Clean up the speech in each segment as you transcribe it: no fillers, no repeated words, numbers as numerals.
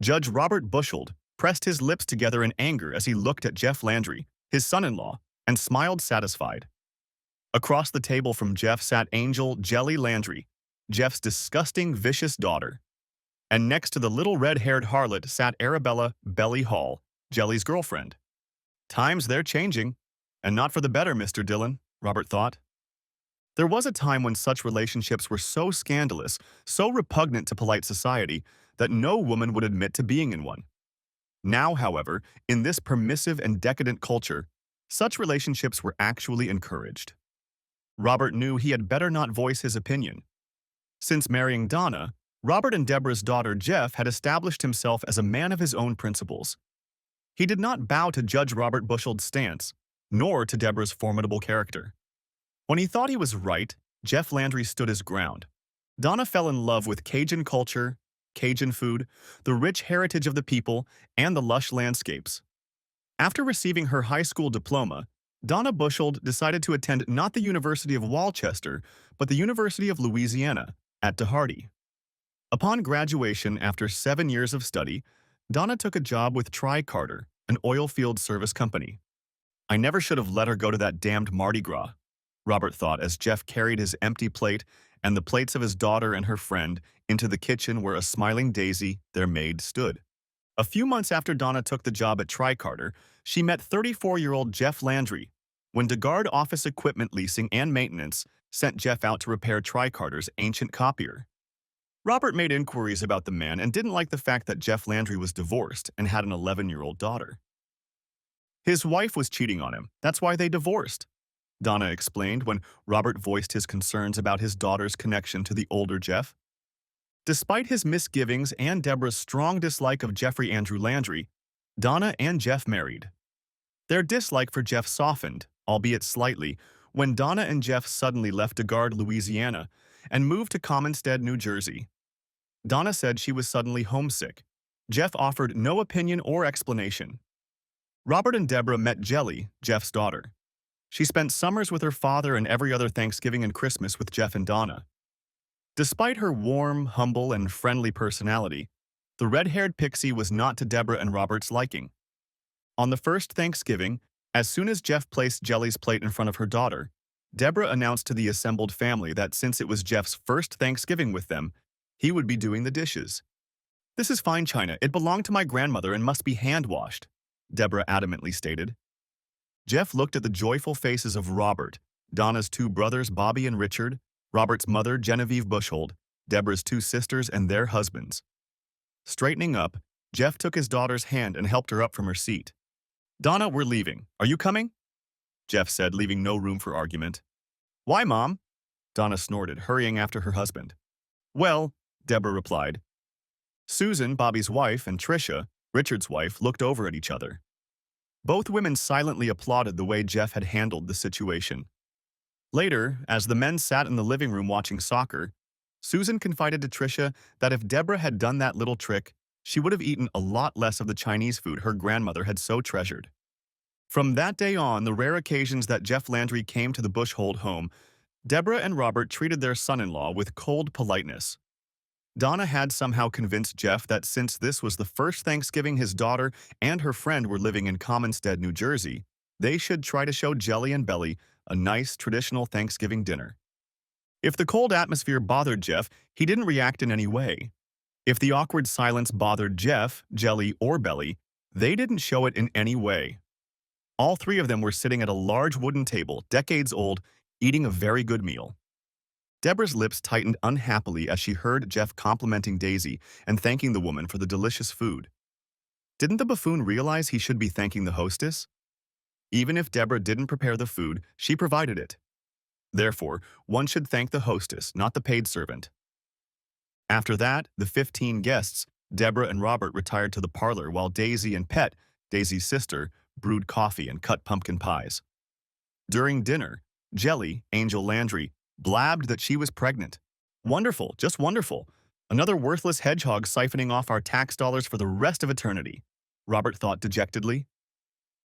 Judge Robert Bushold pressed his lips together in anger as he looked at Jeff Landry, his son-in-law, and smiled satisfied. Across the table from Jeff sat Angel Jelly Landry, Jeff's disgusting, vicious daughter. And next to the little red-haired harlot sat Arabella Belly Hall, Jelly's girlfriend. Times they're changing, and not for the better, Mr. Dillon, Robert thought. There was a time when such relationships were so scandalous, so repugnant to polite society, that no woman would admit to being in one. Now, however, in this permissive and decadent culture, such relationships were actually encouraged. Robert knew he had better not voice his opinion. Since marrying Donna, Robert and Deborah's daughter Jeff had established himself as a man of his own principles. He did not bow to Judge Robert Bushold's stance, nor to Deborah's formidable character. When he thought he was right, Jeff Landry stood his ground. Donna fell in love with Cajun culture, Cajun food, the rich heritage of the people, and the lush landscapes. After receiving her high school diploma, Donna Bushold decided to attend not the University of Walchester, but the University of Louisiana at DeHardy. Upon graduation after 7 years of study, Donna took a job with Tri-Carter, an oil field service company. I never should have let her go to that damned Mardi Gras, Robert thought as Jeff carried his empty plate and the plates of his daughter and her friend into the kitchen where a smiling Daisy, their maid, stood. A few months after Donna took the job at Tri-Carter, she met 34-year-old Jeff Landry when DeGard Office Equipment Leasing and Maintenance sent Jeff out to repair Tri-Carter's ancient copier. Robert made inquiries about the man and didn't like the fact that Jeff Landry was divorced and had an 11-year-old daughter. His wife was cheating on him, that's why they divorced, Donna explained when Robert voiced his concerns about his daughter's connection to the older Jeff. Despite his misgivings and Deborah's strong dislike of Jeffrey Andrew Landry, Donna and Jeff married. Their dislike for Jeff softened, albeit slightly, when Donna and Jeff suddenly left DeGard, Louisiana, and moved to Commonstead, New Jersey. Donna said she was suddenly homesick. Jeff offered no opinion or explanation. Robert and Deborah met Jelly, Jeff's daughter. She spent summers with her father and every other Thanksgiving and Christmas with Jeff and Donna. Despite her warm, humble, and friendly personality, the red-haired pixie was not to Deborah and Robert's liking. On the first Thanksgiving, as soon as Jeff placed Jelly's plate in front of her daughter, Deborah announced to the assembled family that since it was Jeff's first Thanksgiving with them, he would be doing the dishes. "This is fine china. It belonged to my grandmother and must be hand-washed," Deborah adamantly stated. Jeff looked at the joyful faces of Robert, Donna's two brothers Bobby and Richard, Robert's mother Genevieve Bushold, Deborah's two sisters and their husbands. Straightening up, Jeff took his daughter's hand and helped her up from her seat. "Donna, we're leaving. Are you coming?" Jeff said, leaving no room for argument. "Why, Mom?" Donna snorted, hurrying after her husband. "Well," Deborah replied. Susan, Bobby's wife, and Tricia, Richard's wife, looked over at each other. Both women silently applauded the way Jeff had handled the situation. Later, as the men sat in the living room watching soccer, Susan confided to Tricia that if Deborah had done that little trick, she would have eaten a lot less of the Chinese food her grandmother had so treasured. From that day on, the rare occasions that Jeff Landry came to the Bushold home, Deborah and Robert treated their son-in-law with cold politeness. Donna had somehow convinced Jeff that since this was the first Thanksgiving his daughter and her friend were living in Commonstead, New Jersey, they should try to show Jelly and Belly a nice, traditional Thanksgiving dinner. If the cold atmosphere bothered Jeff, he didn't react in any way. If the awkward silence bothered Jeff, Jelly, or Belly, they didn't show it in any way. All three of them were sitting at a large wooden table, decades old, eating a very good meal. Deborah's lips tightened unhappily as she heard Jeff complimenting Daisy and thanking the woman for the delicious food. Didn't the buffoon realize he should be thanking the hostess? Even if Deborah didn't prepare the food, she provided it. Therefore, one should thank the hostess, not the paid servant. After that, the 15 guests, Deborah and Robert retired to the parlor while Daisy and Pet, Daisy's sister, brewed coffee and cut pumpkin pies. During dinner, Jelly, Angel Landry, blabbed that she was pregnant. "Wonderful, just wonderful. Another worthless hedgehog siphoning off our tax dollars for the rest of eternity," Robert thought dejectedly.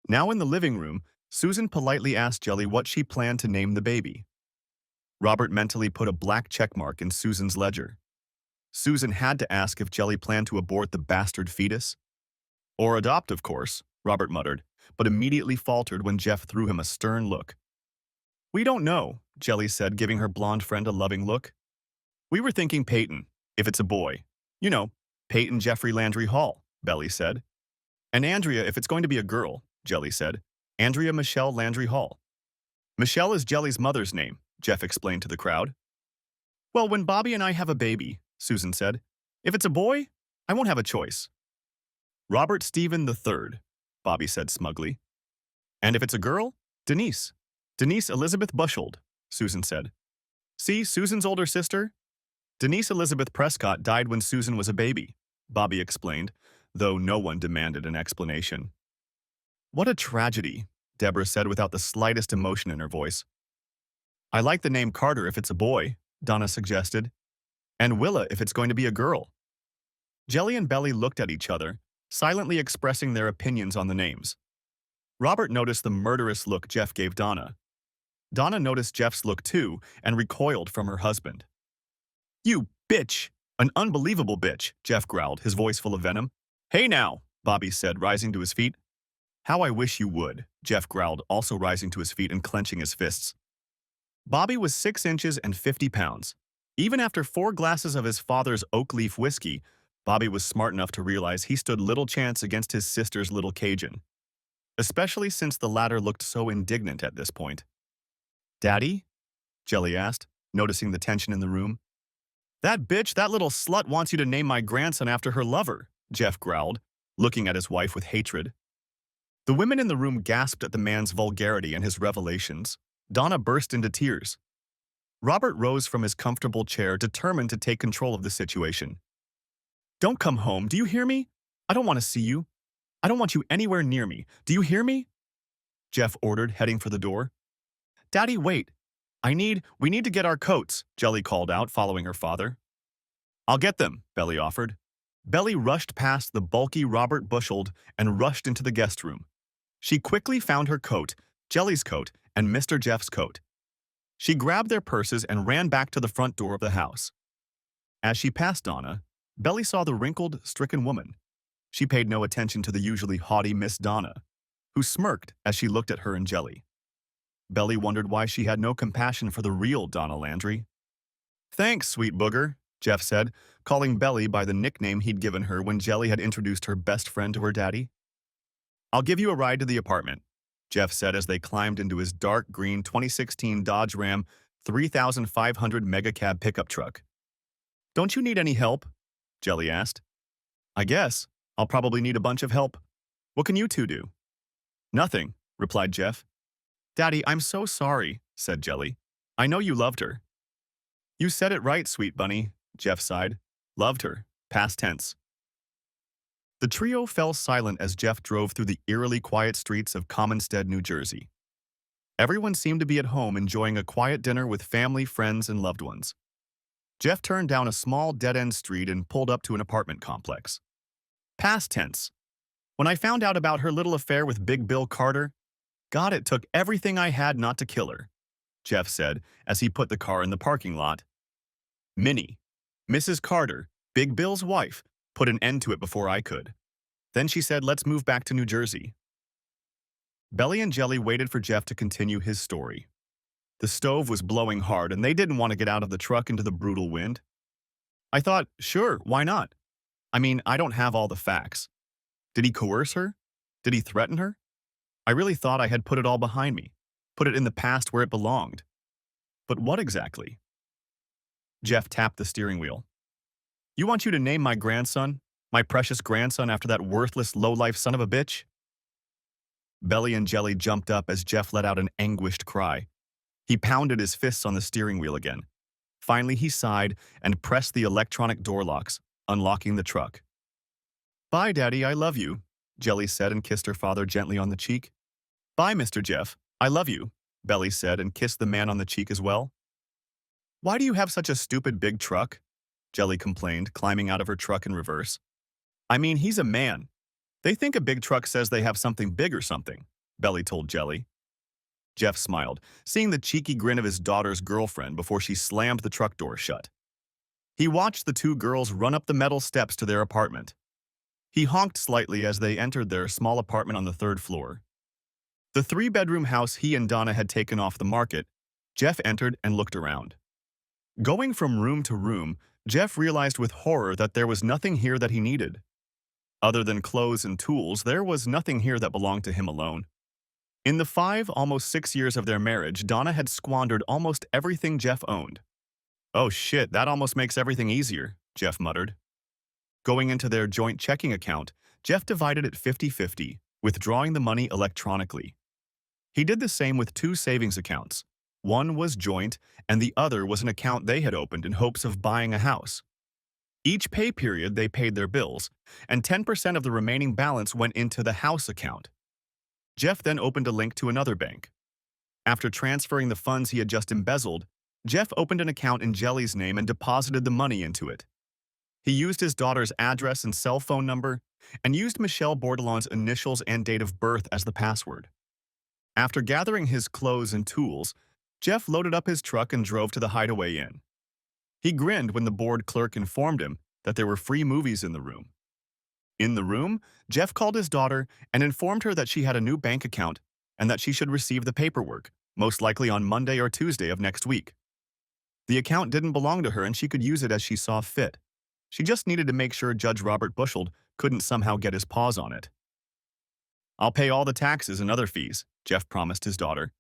Now in the living room, Susan politely asked Jelly what she planned to name the baby. Robert mentally put a black check mark in Susan's ledger. Susan had to ask if Jelly planned to abort the bastard fetus. Or adopt, of course, Robert muttered, but immediately faltered when Jeff threw him a stern look. We don't know, Jelly said, giving her blonde friend a loving look. We were thinking Peyton, if it's a boy. You know, Peyton Jeffrey Landry Hall, Belly said. And Andrea if it's going to be a girl, Jelly said. Andrea Michelle Landry Hall. Michelle is Jelly's mother's name, Jeff explained to the crowd. Well, when Bobby and I have a baby, Susan said, if it's a boy, I won't have a choice. Robert Stephen III, Bobby said smugly. And if it's a girl, Denise. Denise Elizabeth Bushold, Susan said. See, Susan's older sister? Denise Elizabeth Prescott died when Susan was a baby, Bobby explained, though no one demanded an explanation. What a tragedy, Deborah said without the slightest emotion in her voice. I like the name Carter if it's a boy, Donna suggested. And Willa if it's going to be a girl. Jelly and Belly looked at each other, silently expressing their opinions on the names. Robert noticed the murderous look Jeff gave Donna. Donna noticed Jeff's look too and recoiled from her husband. You bitch! An unbelievable bitch, Jeff growled, his voice full of venom. Hey now, Bobby said, rising to his feet. How I wish you would, Jeff growled, also rising to his feet and clenching his fists. Bobby was 6 inches and 50 pounds. Even after 4 glasses of his father's oak leaf whiskey, Bobby was smart enough to realize he stood little chance against his sister's little Cajun, especially since the latter looked so indignant at this point. Daddy? Jelly asked, noticing the tension in the room. That bitch, that little slut wants you to name my grandson after her lover, Jeff growled, looking at his wife with hatred. The women in the room gasped at the man's vulgarity and his revelations. Donna burst into tears. Robert rose from his comfortable chair, determined to take control of the situation. Don't come home, do you hear me? I don't want to see you. I don't want you anywhere near me. Do you hear me? Jeff ordered, heading for the door. Daddy, wait. We need to get our coats, Jelly called out, following her father. I'll get them, Belly offered. Belly rushed past the bulky Robert Bushold and rushed into the guest room. She quickly found her coat, Jelly's coat, and Mr. Jeff's coat. She grabbed their purses and ran back to the front door of the house. As she passed Donna, Belly saw the wrinkled, stricken woman. She paid no attention to the usually haughty Miss Donna, who smirked as she looked at her and Jelly. Belly wondered why she had no compassion for the real Donna Landry. Thanks, sweet booger, Jeff said, calling Belly by the nickname he'd given her when Jelly had introduced her best friend to her daddy. I'll give you a ride to the apartment, Jeff said as they climbed into his dark green 2016 Dodge Ram 3500 megacab pickup truck. Don't you need any help? Jelly asked. I guess. I'll probably need a bunch of help. What can you two do? Nothing, replied Jeff. Daddy, I'm so sorry, said Jelly. I know you loved her. You said it right, sweet bunny, Jeff sighed. Loved her. Past tense. The trio fell silent as Jeff drove through the eerily quiet streets of Commonstead, New Jersey. Everyone seemed to be at home enjoying a quiet dinner with family, friends, and loved ones. Jeff turned down a small dead-end street and pulled up to an apartment complex. Past tense. When I found out about her little affair with Big Bill Carter, God, it took everything I had not to kill her, Jeff said as he put the car in the parking lot. Minnie, Mrs. Carter, Big Bill's wife, put an end to it before I could. Then she said, let's move back to New Jersey. Belly and Jelly waited for Jeff to continue his story. The stove was blowing hard and they didn't want to get out of the truck into the brutal wind. I thought, sure, why not? I mean, I don't have all the facts. Did he coerce her? Did he threaten her? I really thought I had put it all behind me, put it in the past where it belonged. But what exactly? Jeff tapped the steering wheel. You want you to name my grandson, my precious grandson, after that worthless, low-life son of a bitch? Belly and Jelly jumped up as Jeff let out an anguished cry. He pounded his fists on the steering wheel again. Finally, he sighed and pressed the electronic door locks, unlocking the truck. Bye, Daddy, I love you, Jelly said and kissed her father gently on the cheek. Bye, Mr. Jeff, I love you, Belly said and kissed the man on the cheek as well. Why do you have such a stupid big truck? Jelly complained, climbing out of her truck in reverse. I mean, he's a man. They think a big truck says they have something big or something, Belly told Jelly. Jeff smiled, seeing the cheeky grin of his daughter's girlfriend before she slammed the truck door shut. He watched the two girls run up the metal steps to their apartment. He honked slightly as they entered their small apartment on the third floor. The three-bedroom house he and Donna had taken off the market. Jeff entered and looked around. Going from room to room, Jeff realized with horror that there was nothing here that he needed. Other than clothes and tools, there was nothing here that belonged to him alone. In the 5, almost 6 years of their marriage, Donna had squandered almost everything Jeff owned. "Oh shit, that almost makes everything easier," Jeff muttered. Going into their joint checking account, Jeff divided it 50-50, withdrawing the money electronically. He did the same with 2 savings accounts. One was joint, and the other was an account they had opened in hopes of buying a house. Each pay period they paid their bills, and 10% of the remaining balance went into the house account. Jeff then opened a link to another bank. After transferring the funds he had just embezzled, Jeff opened an account in Jelly's name and deposited the money into it. He used his daughter's address and cell phone number, and used Michelle Bordelon's initials and date of birth as the password. After gathering his clothes and tools, Jeff loaded up his truck and drove to the Hideaway Inn. He grinned when the board clerk informed him that there were free movies in the room. In the room, Jeff called his daughter and informed her that she had a new bank account and that she should receive the paperwork, most likely on Monday or Tuesday of next week. The account didn't belong to her and she could use it as she saw fit. She just needed to make sure Judge Robert Bushell couldn't somehow get his paws on it. "I'll pay all the taxes and other fees," Jeff promised his daughter.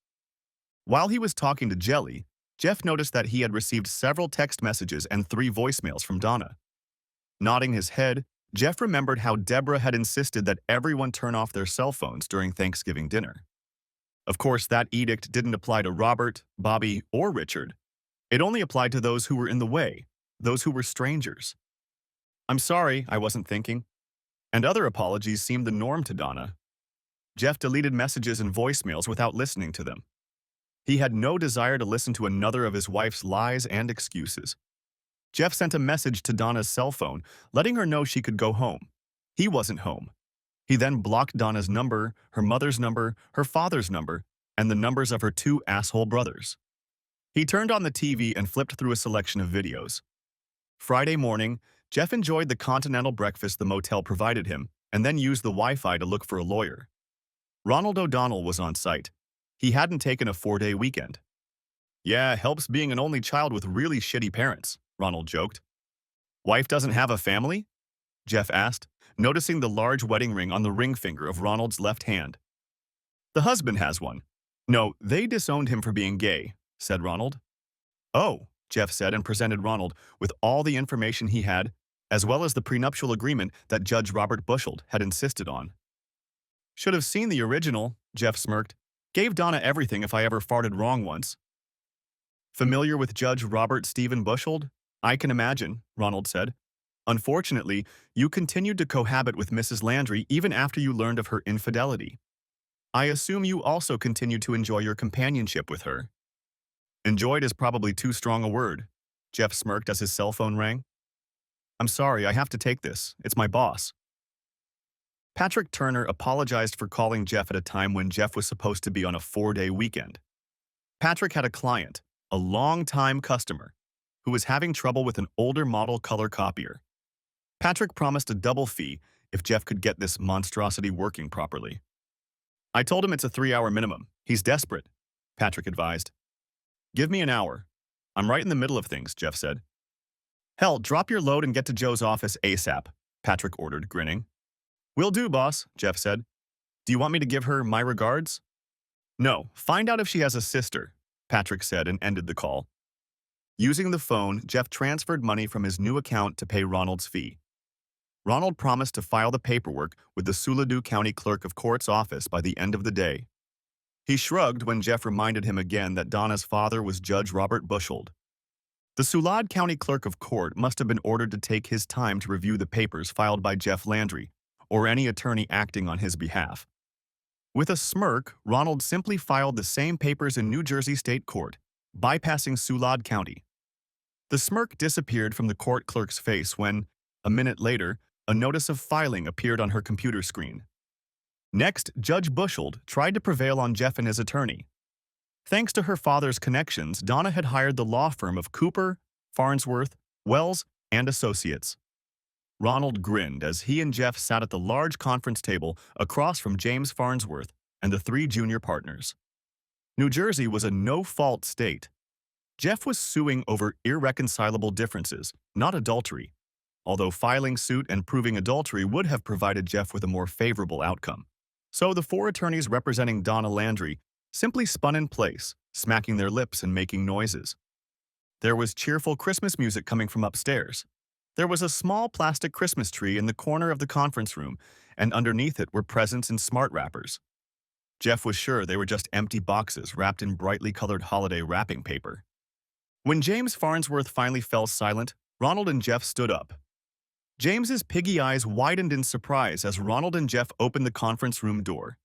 While he was talking to Jelly, Jeff noticed that he had received several text messages and 3 voicemails from Donna. Nodding his head, Jeff remembered how Deborah had insisted that everyone turn off their cell phones during Thanksgiving dinner. Of course, that edict didn't apply to Robert, Bobby, or Richard. It only applied to those who were in the way, those who were strangers. "I'm sorry, I wasn't thinking." And other apologies seemed the norm to Donna. Jeff deleted messages and voicemails without listening to them. He had no desire to listen to another of his wife's lies and excuses. Jeff sent a message to Donna's cell phone, letting her know she could go home. He wasn't home. He then blocked Donna's number, her mother's number, her father's number, and the numbers of her 2 asshole brothers. He turned on the TV and flipped through a selection of videos. Friday morning, Jeff enjoyed the continental breakfast the motel provided him, and then used the Wi-Fi to look for a lawyer. Ronald O'Donnell was on site. He hadn't taken a 4-day weekend. "Yeah, helps being an only child with really shitty parents," Ronald joked. "Wife doesn't have a family?" Jeff asked, noticing the large wedding ring on the ring finger of Ronald's left hand. "The husband has one. No, they disowned him for being gay," said Ronald. "Oh," Jeff said and presented Ronald with all the information he had, as well as the prenuptial agreement that Judge Robert Bushell had insisted on. "Should have seen the original," Jeff smirked. "Gave Donna everything if I ever farted wrong once." "Familiar with Judge Robert Stephen Bushell?" "I can imagine," Ronald said. "Unfortunately, you continued to cohabit with Mrs. Landry even after you learned of her infidelity. I assume you also continued to enjoy your companionship with her." "Enjoyed is probably too strong a word," Jeff smirked as his cell phone rang. "I'm sorry, I have to take this. It's my boss." Patrick Turner apologized for calling Jeff at a time when Jeff was supposed to be on a 4-day weekend. Patrick had a client, a long-time customer, who was having trouble with an older model color copier. Patrick promised a double fee if Jeff could get this monstrosity working properly. "I told him it's a 3-hour minimum. He's desperate," Patrick advised. "Give me an hour. I'm right in the middle of things," Jeff said. "Hell, drop your load and get to Joe's office ASAP," Patrick ordered, grinning. "Will do, boss," Jeff said. "Do you want me to give her my regards?" "No, find out if she has a sister," Patrick said and ended the call. Using the phone, Jeff transferred money from his new account to pay Ronald's fee. Ronald promised to file the paperwork with the Suladu County Clerk of Court's office by the end of the day. He shrugged when Jeff reminded him again that Donna's father was Judge Robert Bushell. The Sulad County Clerk of Court must have been ordered to take his time to review the papers filed by Jeff Landry, or any attorney acting on his behalf. With a smirk, Ronald simply filed the same papers in New Jersey State Court, bypassing Sulad County. The smirk disappeared from the court clerk's face when, a minute later, a notice of filing appeared on her computer screen. Next, Judge Bushell tried to prevail on Jeff and his attorney. Thanks to her father's connections, Donna had hired the law firm of Cooper, Farnsworth, Wells and Associates. Ronald grinned as he and Jeff sat at the large conference table across from James Farnsworth and the three junior partners. New Jersey was a no-fault state. Jeff was suing over irreconcilable differences, not adultery, although filing suit and proving adultery would have provided Jeff with a more favorable outcome. So the four attorneys representing Donna Landry simply spun in place, smacking their lips and making noises. There was cheerful Christmas music coming from upstairs. There was a small plastic Christmas tree in the corner of the conference room, and underneath it were presents in smart wrappers. Jeff was sure they were just empty boxes wrapped in brightly colored holiday wrapping paper. When James Farnsworth finally fell silent, Ronald and Jeff stood up. James's piggy eyes widened in surprise as Ronald and Jeff opened the conference room door.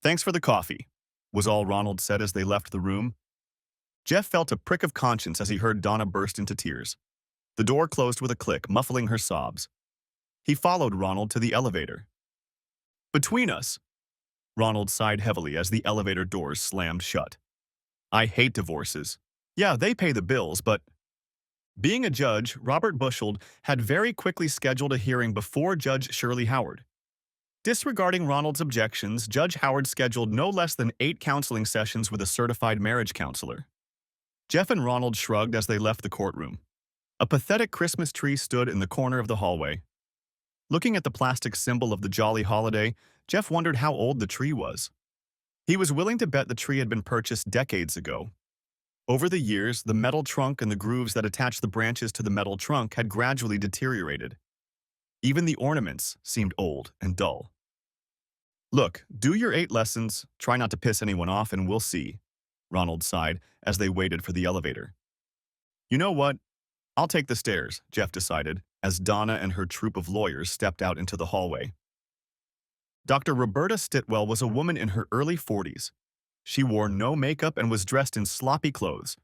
"Thanks for the coffee," was all Ronald said as they left the room. Jeff felt a prick of conscience as he heard Donna burst into tears. The door closed with a click, muffling her sobs. He followed Ronald to the elevator. "Between us," Ronald sighed heavily as the elevator doors slammed shut. "I hate divorces. Yeah, they pay the bills, but..." Being a judge, Robert Busheld had very quickly scheduled a hearing before Judge Shirley Howard. Disregarding Ronald's objections, Judge Howard scheduled no less than 8 counseling sessions with a certified marriage counselor. Jeff and Ronald shrugged as they left the courtroom. A pathetic Christmas tree stood in the corner of the hallway. Looking at the plastic symbol of the jolly holiday, Jeff wondered how old the tree was. He was willing to bet the tree had been purchased decades ago. Over the years, the metal trunk and the grooves that attached the branches to the metal trunk had gradually deteriorated. Even the ornaments seemed old and dull. "Look, do your 8 lessons, try not to piss anyone off, and we'll see," Ronald sighed as they waited for the elevator. "You know what? I'll take the stairs," Jeff decided, as Donna and her troupe of lawyers stepped out into the hallway. Dr. Roberta Stitwell was a woman in her early 40s. She wore no makeup and was dressed in sloppy clothes.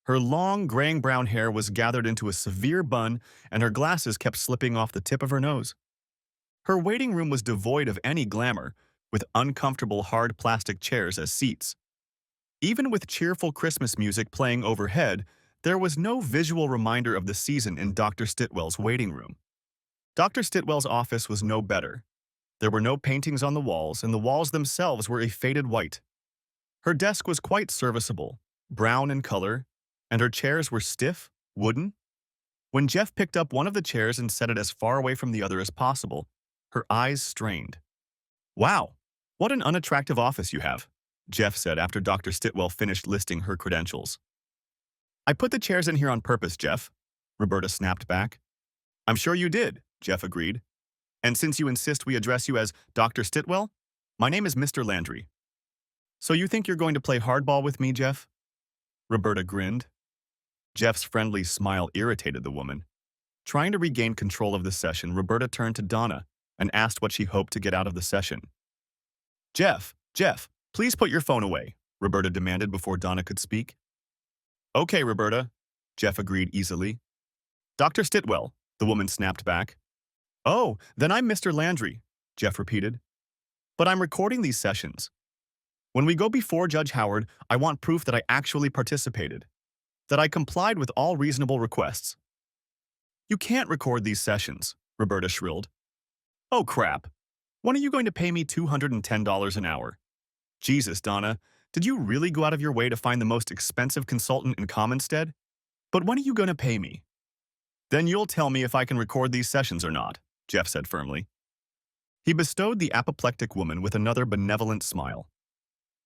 Her long, graying-brown hair was gathered into a severe bun, and her glasses kept slipping off the tip of her nose. Her waiting room was devoid of any glamour, with uncomfortable hard plastic chairs as seats. Even with cheerful Christmas music playing overhead, there was no visual reminder of the season in Dr. Stitwell's waiting room. Dr. Stitwell's office was no better. There were no paintings on the walls, and the walls themselves were a faded white. Her desk was quite serviceable, brown in color, and her chairs were stiff, wooden. When Jeff picked up one of the chairs and set it as far away from the other as possible, her eyes strained. "Wow, what an unattractive office you have," Jeff said after Dr. Stitwell finished listing her credentials. "I put the chairs in here on purpose, Jeff," Roberta snapped back. "I'm sure you did," Jeff agreed. "And since you insist we address you as Dr. Stitwell, my name is Mr. Landry." "So you think you're going to play hardball with me, Jeff?" Roberta grinned. Jeff's friendly smile irritated the woman. Trying to regain control of the session, Roberta turned to Donna and asked what she hoped to get out of the session. Jeff, please put your phone away," Roberta demanded before Donna could speak. "Okay, Roberta," Jeff agreed easily. "Dr. Stitwell," the woman snapped back. "Oh, then I'm Mr. Landry," Jeff repeated. "But I'm recording these sessions. When we go before Judge Howard, I want proof that I actually participated, that I complied with all reasonable requests." "You can't record these sessions," Roberta shrilled. "Oh, crap. When are you going to pay me $210 an hour? Jesus, Donna, did you really go out of your way to find the most expensive consultant in Commonstead? But when are you going to pay me?" "Then you'll tell me if I can record these sessions or not," Jeff said firmly. He bestowed the apoplectic woman with another benevolent smile.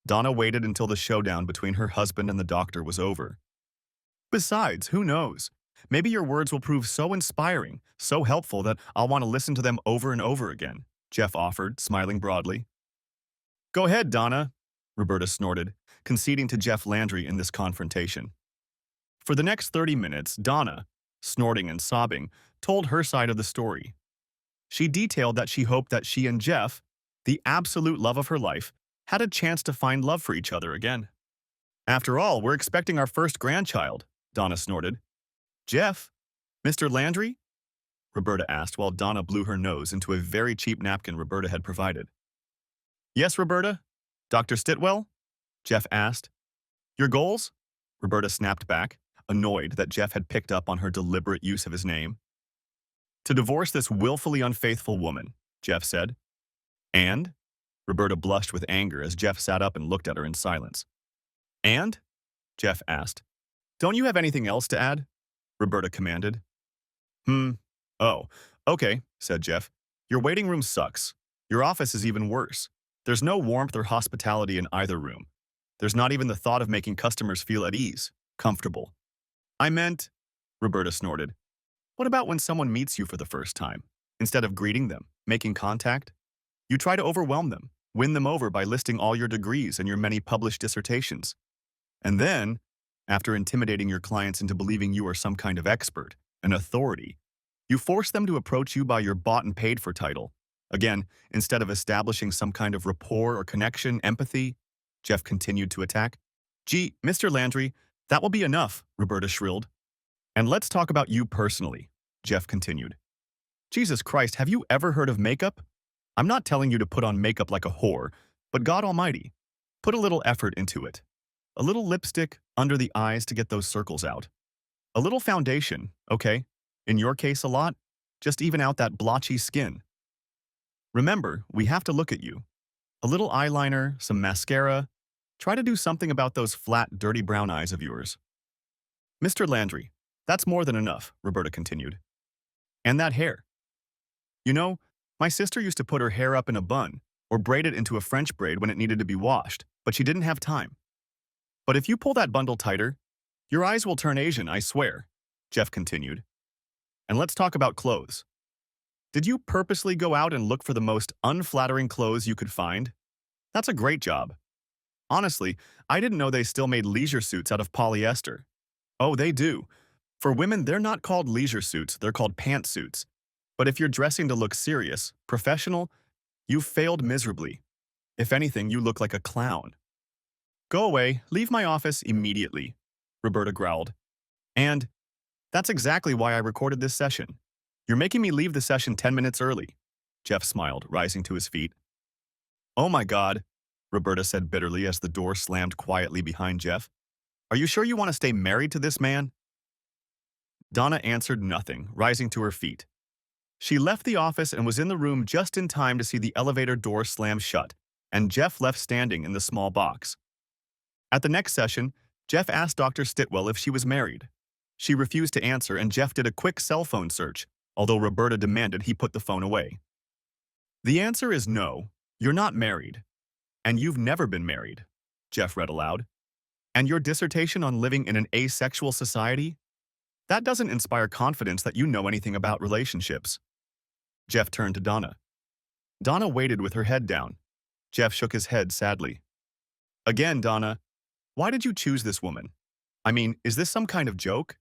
Donna waited until the showdown between her husband and the doctor was over. "Besides, who knows? Maybe your words will prove so inspiring, so helpful that I'll want to listen to them over and over again," Jeff offered, smiling broadly. "Go ahead, Donna," Roberta snorted, conceding to Jeff Landry in this confrontation. For the next 30 minutes, Donna, snorting and sobbing, told her side of the story. She detailed that she hoped that she and Jeff, the absolute love of her life, had a chance to find love for each other again. "After all, we're expecting our first grandchild," Donna snorted. "Jeff, Mr. Landry?" Roberta asked while Donna blew her nose into a very cheap napkin Roberta had provided. "Yes, Roberta? Dr. Stitwell?" Jeff asked. "Your goals?" Roberta snapped back. annoyed that Jeff had picked up on her deliberate use of his name. To divorce this willfully unfaithful woman, Jeff said. And? Roberta blushed with anger as Jeff sat up and looked at her in silence. And? Jeff asked. Don't you have anything else to add? Roberta commanded. Hmm. Oh, okay, said Jeff. Your waiting room sucks. Your office is even worse. There's no warmth or hospitality in either room. There's not even the thought of making customers feel at ease, comfortable. I meant, Roberta snorted. What about when someone meets you for the first time? Instead of greeting them, making contact, you try to overwhelm them, win them over by listing all your degrees and your many published dissertations. And then, after intimidating your clients into believing you are some kind of expert, an authority, you force them to approach you by your bought and paid for title. Again, instead of establishing some kind of rapport or connection, empathy, Jeff continued to attack. Gee, Mr. Landry, that will be enough, Roberta shrilled. And let's talk about you personally, Jeff continued. Jesus Christ, have you ever heard of makeup? I'm not telling you to put on makeup like a whore, but God Almighty, put a little effort into it. A little lipstick under the eyes to get those circles out. A little foundation, okay? In your case, a lot. Just even out that blotchy skin. Remember, we have to look at you. A little eyeliner, some mascara. Try to do something about those flat, dirty brown eyes of yours. Mr. Landry, that's more than enough, Roberta continued. And that hair. You know, my sister used to put her hair up in a bun or braid it into a French braid when it needed to be washed, but she didn't have time. But if you pull that bundle tighter, your eyes will turn Asian, I swear, Jeff continued. And let's talk about clothes. Did you purposely go out and look for the most unflattering clothes you could find? That's a great job. Honestly, I didn't know they still made leisure suits out of polyester. Oh, they do. For women, they're not called leisure suits, they're called pantsuits. But if you're dressing to look serious, professional, you've failed miserably. If anything, you look like a clown. Go away, leave my office immediately, Roberta growled. And that's exactly why I recorded this session. You're making me leave the session 10 minutes early. Jeff smiled, rising to his feet. Oh my God, Roberta said bitterly as the door slammed quietly behind Jeff. Are you sure you want to stay married to this man? Donna answered nothing, rising to her feet. She left the office and was in the room just in time to see the elevator door slam shut, and Jeff left standing in the small box. At the next session, Jeff asked Dr. Stitwell if she was married. She refused to answer, and Jeff did a quick cell phone search, although Roberta demanded he put the phone away. The answer is no, you're not married. And you've never been married, Jeff read aloud. And your dissertation on living in an asexual society? That doesn't inspire confidence that you know anything about relationships. Jeff turned to Donna. Donna waited with her head down. Jeff shook his head sadly. Again, Donna, why did you choose this woman? I mean, is this some kind of joke?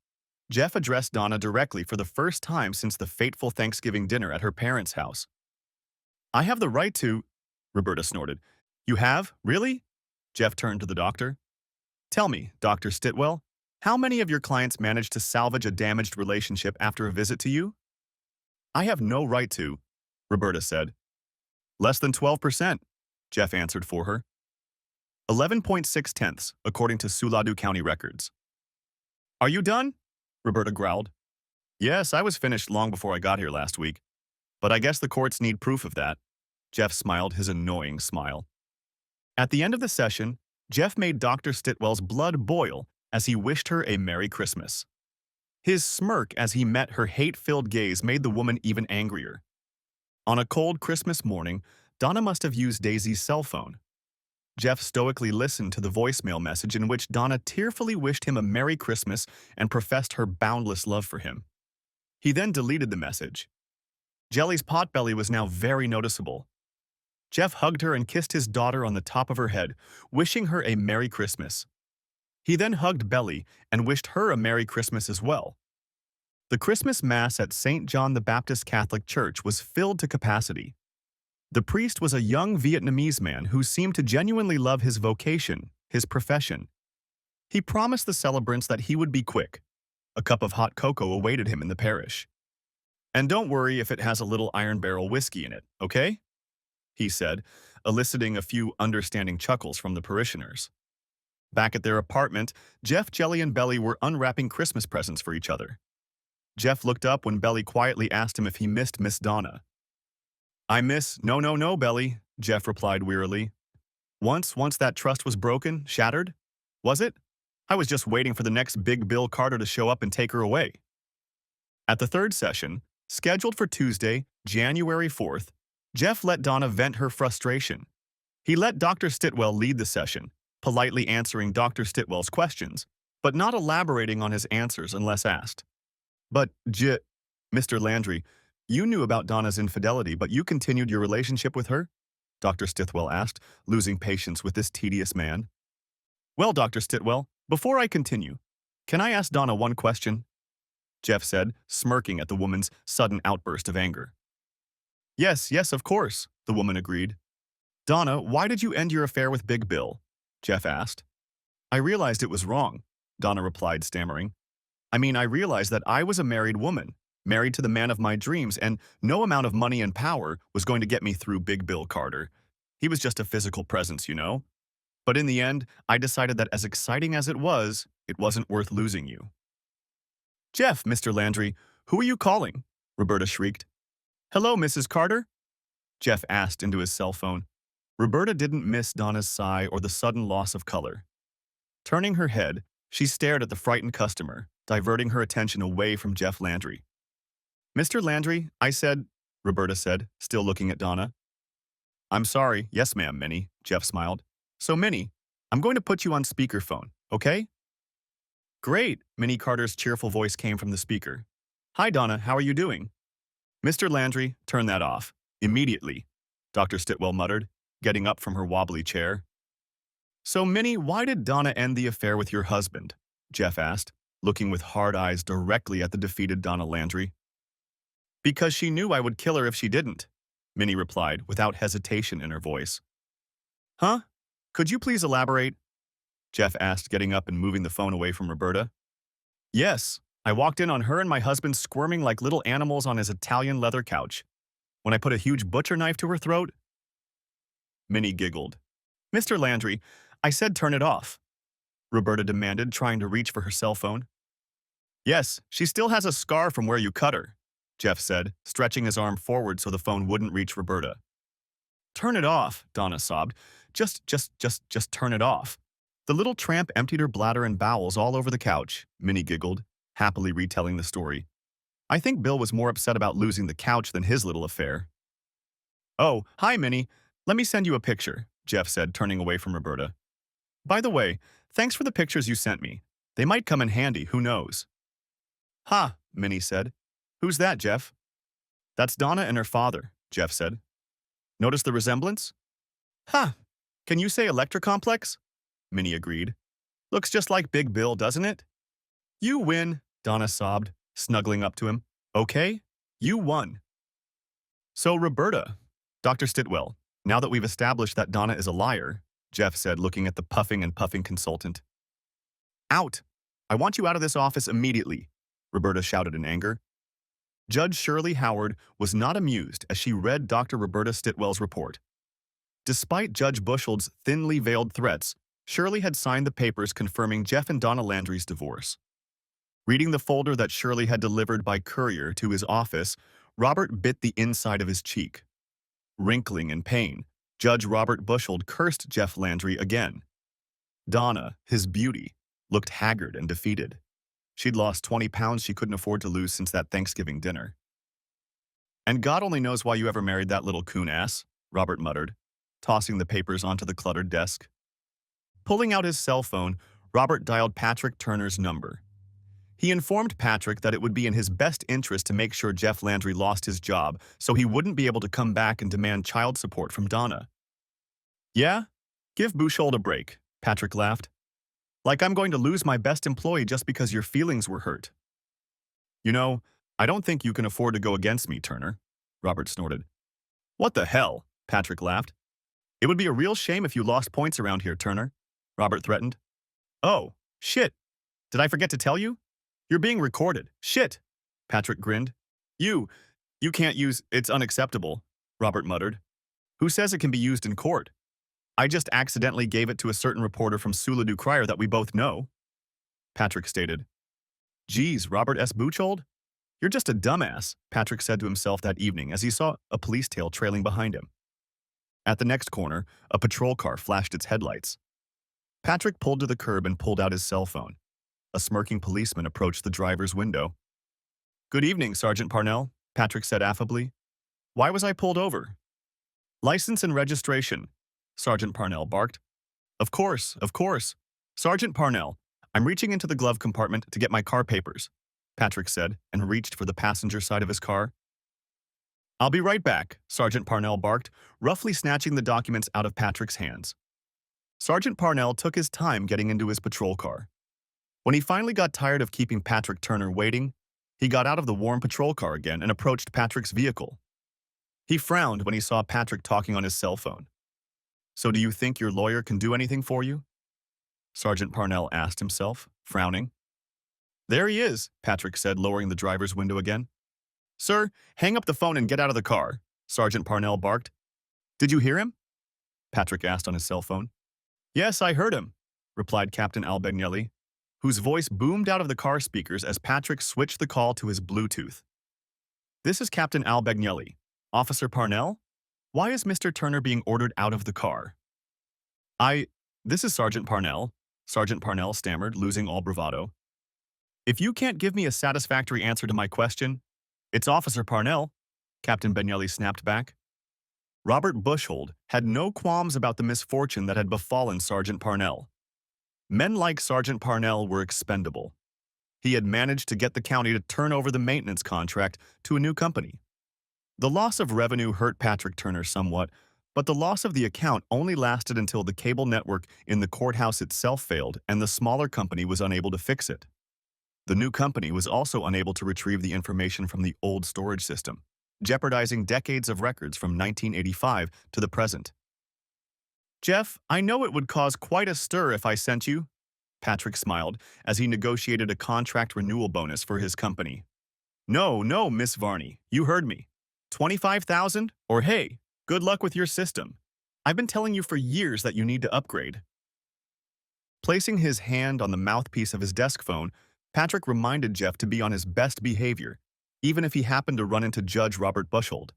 Jeff addressed Donna directly for the first time since the fateful Thanksgiving dinner at her parents' house. I have the right to, Roberta snorted. You have? Really? Jeff turned to the doctor. Tell me, Dr. Stitwell, how many of your clients managed to salvage a damaged relationship after a visit to you? I have no right to, Roberta said. Less than 12%, Jeff answered for her. 11.6 tenths, according to Suladu County records. Are you done? Roberta growled. Yes, I was finished long before I got here last week. But I guess the courts need proof of that. Jeff smiled his annoying smile. At the end of the session, Jeff made Dr. Stitwell's blood boil as he wished her a Merry Christmas. His smirk as he met her hate-filled gaze made the woman even angrier. On a cold Christmas morning, Donna must have used Daisy's cell phone. Jeff stoically listened to the voicemail message in which Donna tearfully wished him a Merry Christmas and professed her boundless love for him. He then deleted the message. Jelly's potbelly was now very noticeable. Jeff hugged her and kissed his daughter on the top of her head, wishing her a Merry Christmas. He then hugged Belly and wished her a Merry Christmas as well. The Christmas Mass at St. John the Baptist Catholic Church was filled to capacity. The priest was a young Vietnamese man who seemed to genuinely love his vocation, his profession. He promised the celebrants that he would be quick. A cup of hot cocoa awaited him in the parish. And don't worry if it has a little Iron Barrel whiskey in it, okay? He said, eliciting a few understanding chuckles from the parishioners. Back at their apartment, Jeff, Jelly, and Belly were unwrapping Christmas presents for each other. Jeff looked up when Belly quietly asked him if he missed Miss Donna. I miss, no, no, no, Belly, Jeff replied wearily. Once that trust was broken, shattered? Was it? I was just waiting for the next Big Bill Carter to show up and take her away. At the third session, scheduled for Tuesday, January 4th, Jeff let Donna vent her frustration. He let Dr. Stitwell lead the session, politely answering Dr. Stitwell's questions, but not elaborating on his answers unless asked. But, Mr. Landry, you knew about Donna's infidelity, but you continued your relationship with her? Dr. Stitwell asked, losing patience with this tedious man. Well, Dr. Stitwell, before I continue, can I ask Donna one question? Jeff said, smirking at the woman's sudden outburst of anger. Yes, of course, the woman agreed. Donna, why did you end your affair with Big Bill? Jeff asked. I realized it was wrong, Donna replied, stammering. I realized that I was a married woman, married to the man of my dreams, and no amount of money and power was going to get me through Big Bill Carter. He was just a physical presence, you know? But in the end, I decided that as exciting as it wasn't worth losing you. Jeff, Mr. Landry, who are you calling? Roberta shrieked. Hello, Mrs. Carter? Jeff asked into his cell phone. Roberta didn't miss Donna's sigh or the sudden loss of color. Turning her head, she stared at the frightened customer, diverting her attention away from Jeff Landry. Mr. Landry, Roberta said, still looking at Donna. I'm sorry, yes ma'am, Minnie, Jeff smiled. So Minnie, I'm going to put you on speakerphone, okay? Great, Minnie Carter's cheerful voice came from the speaker. Hi Donna, how are you doing? Mr. Landry, turn that off. Immediately, Dr. Stitwell muttered, getting up from her wobbly chair. So Minnie, why did Donna end the affair with your husband? Jeff asked, looking with hard eyes directly at the defeated Donna Landry. Because she knew I would kill her if she didn't, Minnie replied without hesitation in her voice. Huh? Could you please elaborate? Jeff asked, getting up and moving the phone away from Roberta. Yes, I walked in on her and my husband squirming like little animals on his Italian leather couch. When I put a huge butcher knife to her throat, Minnie giggled. Mr. Landry, I said turn it off, Roberta demanded, trying to reach for her cell phone. Yes, she still has a scar from where you cut her, Jeff said, stretching his arm forward so the phone wouldn't reach Roberta. Turn it off, Donna sobbed. Just turn it off. The little tramp emptied her bladder and bowels all over the couch, Minnie giggled, happily retelling the story. I think Bill was more upset about losing the couch than his little affair. Oh, hi, Minnie. Let me send you a picture, Jeff said, turning away from Roberta. By the way, thanks for the pictures you sent me. They might come in handy, who knows? Ha, Minnie said. Who's that, Jeff? That's Donna and her father, Jeff said. Notice the resemblance? Ha! Can you say Electrocomplex? Minnie agreed. Looks just like Big Bill, doesn't it? You win, Donna sobbed, snuggling up to him. Okay, you won. So, Roberta, Dr. Stitwell, now that we've established that Donna is a liar, Jeff said, looking at the puffing and puffing consultant. Out! I want you out of this office immediately, Roberta shouted in anger. Judge Shirley Howard was not amused as she read Dr. Roberta Stitwell's report. Despite Judge Busheld's thinly veiled threats, Shirley had signed the papers confirming Jeff and Donna Landry's divorce. Reading the folder that Shirley had delivered by courier to his office, Robert bit the inside of his cheek. Wrinkling in pain, Judge Robert Busheld cursed Jeff Landry again. Donna, his beauty, looked haggard and defeated. She'd lost 20 pounds she couldn't afford to lose since that Thanksgiving dinner. And God only knows why you ever married that little coon-ass, Robert muttered, tossing the papers onto the cluttered desk. Pulling out his cell phone, Robert dialed Patrick Turner's number. He informed Patrick that it would be in his best interest to make sure Jeff Landry lost his job so he wouldn't be able to come back and demand child support from Donna. Yeah? Give Bushold a break, Patrick laughed. Like I'm going to lose my best employee just because your feelings were hurt. You know, I don't think you can afford to go against me, Turner, Robert snorted. What the hell? Patrick laughed. It would be a real shame if you lost points around here, Turner, Robert threatened. Oh, shit. Did I forget to tell you? You're being recorded. Shit, Patrick grinned. You can't use, it's unacceptable, Robert muttered. Who says it can be used in court? I just accidentally gave it to a certain reporter from Suladu Crier that we both know, Patrick stated. Geez, Robert S. Buchold? You're just a dumbass, Patrick said to himself that evening as he saw a police tail trailing behind him. At the next corner, a patrol car flashed its headlights. Patrick pulled to the curb and pulled out his cell phone. A smirking policeman approached the driver's window. Good evening, Sergeant Parnell, Patrick said affably. Why was I pulled over? License and registration, Sergeant Parnell barked. Of course, of course. Sergeant Parnell, I'm reaching into the glove compartment to get my car papers, Patrick said and reached for the passenger side of his car. I'll be right back, Sergeant Parnell barked, roughly snatching the documents out of Patrick's hands. Sergeant Parnell took his time getting into his patrol car. When he finally got tired of keeping Patrick Turner waiting, he got out of the warm patrol car again and approached Patrick's vehicle. He frowned when he saw Patrick talking on his cell phone. So do you think your lawyer can do anything for you? Sergeant Parnell asked himself, frowning. There he is, Patrick said, lowering the driver's window again. Sir, hang up the phone and get out of the car, Sergeant Parnell barked. Did you hear him? Patrick asked on his cell phone. Yes, I heard him, replied Captain Albagnelli, whose voice boomed out of the car speakers as Patrick switched the call to his Bluetooth. This is Captain Albagnelli. Officer Parnell? Why is Mr. Turner being ordered out of the car? This is Sergeant Parnell, Sergeant Parnell stammered, losing all bravado. If you can't give me a satisfactory answer to my question, it's Officer Parnell, Captain Bagnelli snapped back. Robert Bushhold had no qualms about the misfortune that had befallen Sergeant Parnell. Men like Sergeant Parnell were expendable. He had managed to get the county to turn over the maintenance contract to a new company. The loss of revenue hurt Patrick Turner somewhat, but the loss of the account only lasted until the cable network in the courthouse itself failed and the smaller company was unable to fix it. The new company was also unable to retrieve the information from the old storage system, jeopardizing decades of records from 1985 to the present. Jeff, I know it would cause quite a stir if I sent you, Patrick smiled as he negotiated a contract renewal bonus for his company. No, Miss Varney, you heard me. 25,000? Or hey, good luck with your system. I've been telling you for years that you need to upgrade. Placing his hand on the mouthpiece of his desk phone, Patrick reminded Jeff to be on his best behavior, even if he happened to run into Judge Robert Bushhold.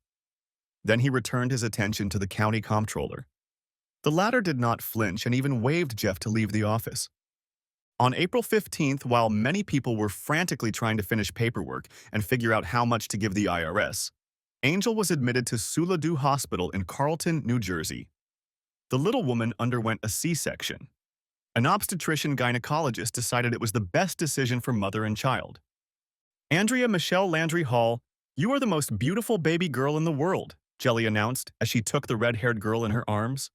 Then he returned his attention to the county comptroller. The latter did not flinch and even waved Jeff to leave the office. On April 15th, while many people were frantically trying to finish paperwork and figure out how much to give the IRS, Angel was admitted to Suladu Hospital in Carlton, New Jersey. The little woman underwent a C-section. An obstetrician-gynecologist decided it was the best decision for mother and child. Andrea Michelle Landry Hall, you are the most beautiful baby girl in the world, Jelly announced as she took the red-haired girl in her arms.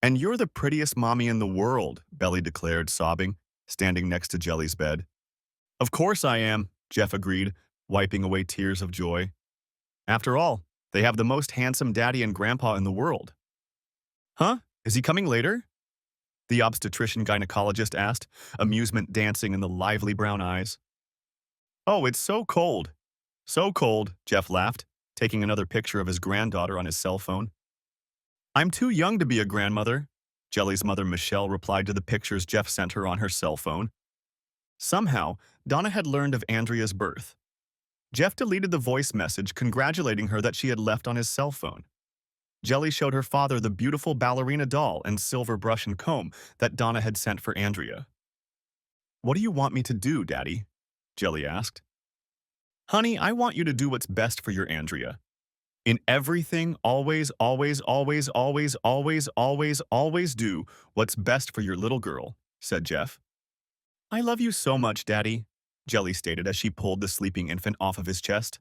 And you're the prettiest mommy in the world, Belly declared, sobbing, standing next to Jelly's bed. Of course I am, Jeff agreed, wiping away tears of joy. After all, they have the most handsome daddy and grandpa in the world. Huh? Is he coming later? The obstetrician-gynecologist asked, amusement dancing in the lively brown eyes. Oh, it's so cold. So cold, Jeff laughed, taking another picture of his granddaughter on his cell phone. I'm too young to be a grandmother, Jelly's mother Michelle replied to the pictures Jeff sent her on her cell phone. Somehow, Donna had learned of Andrea's birth. Jeff deleted the voice message congratulating her that she had left on his cell phone. Jelly showed her father the beautiful ballerina doll and silver brush and comb that Donna had sent for Andrea. What do you want me to do, Daddy? Jelly asked. Honey, I want you to do what's best for your Andrea. In everything, always do what's best for your little girl, said Jeff. I love you so much, Daddy, Jelly stated as she pulled the sleeping infant off of his chest.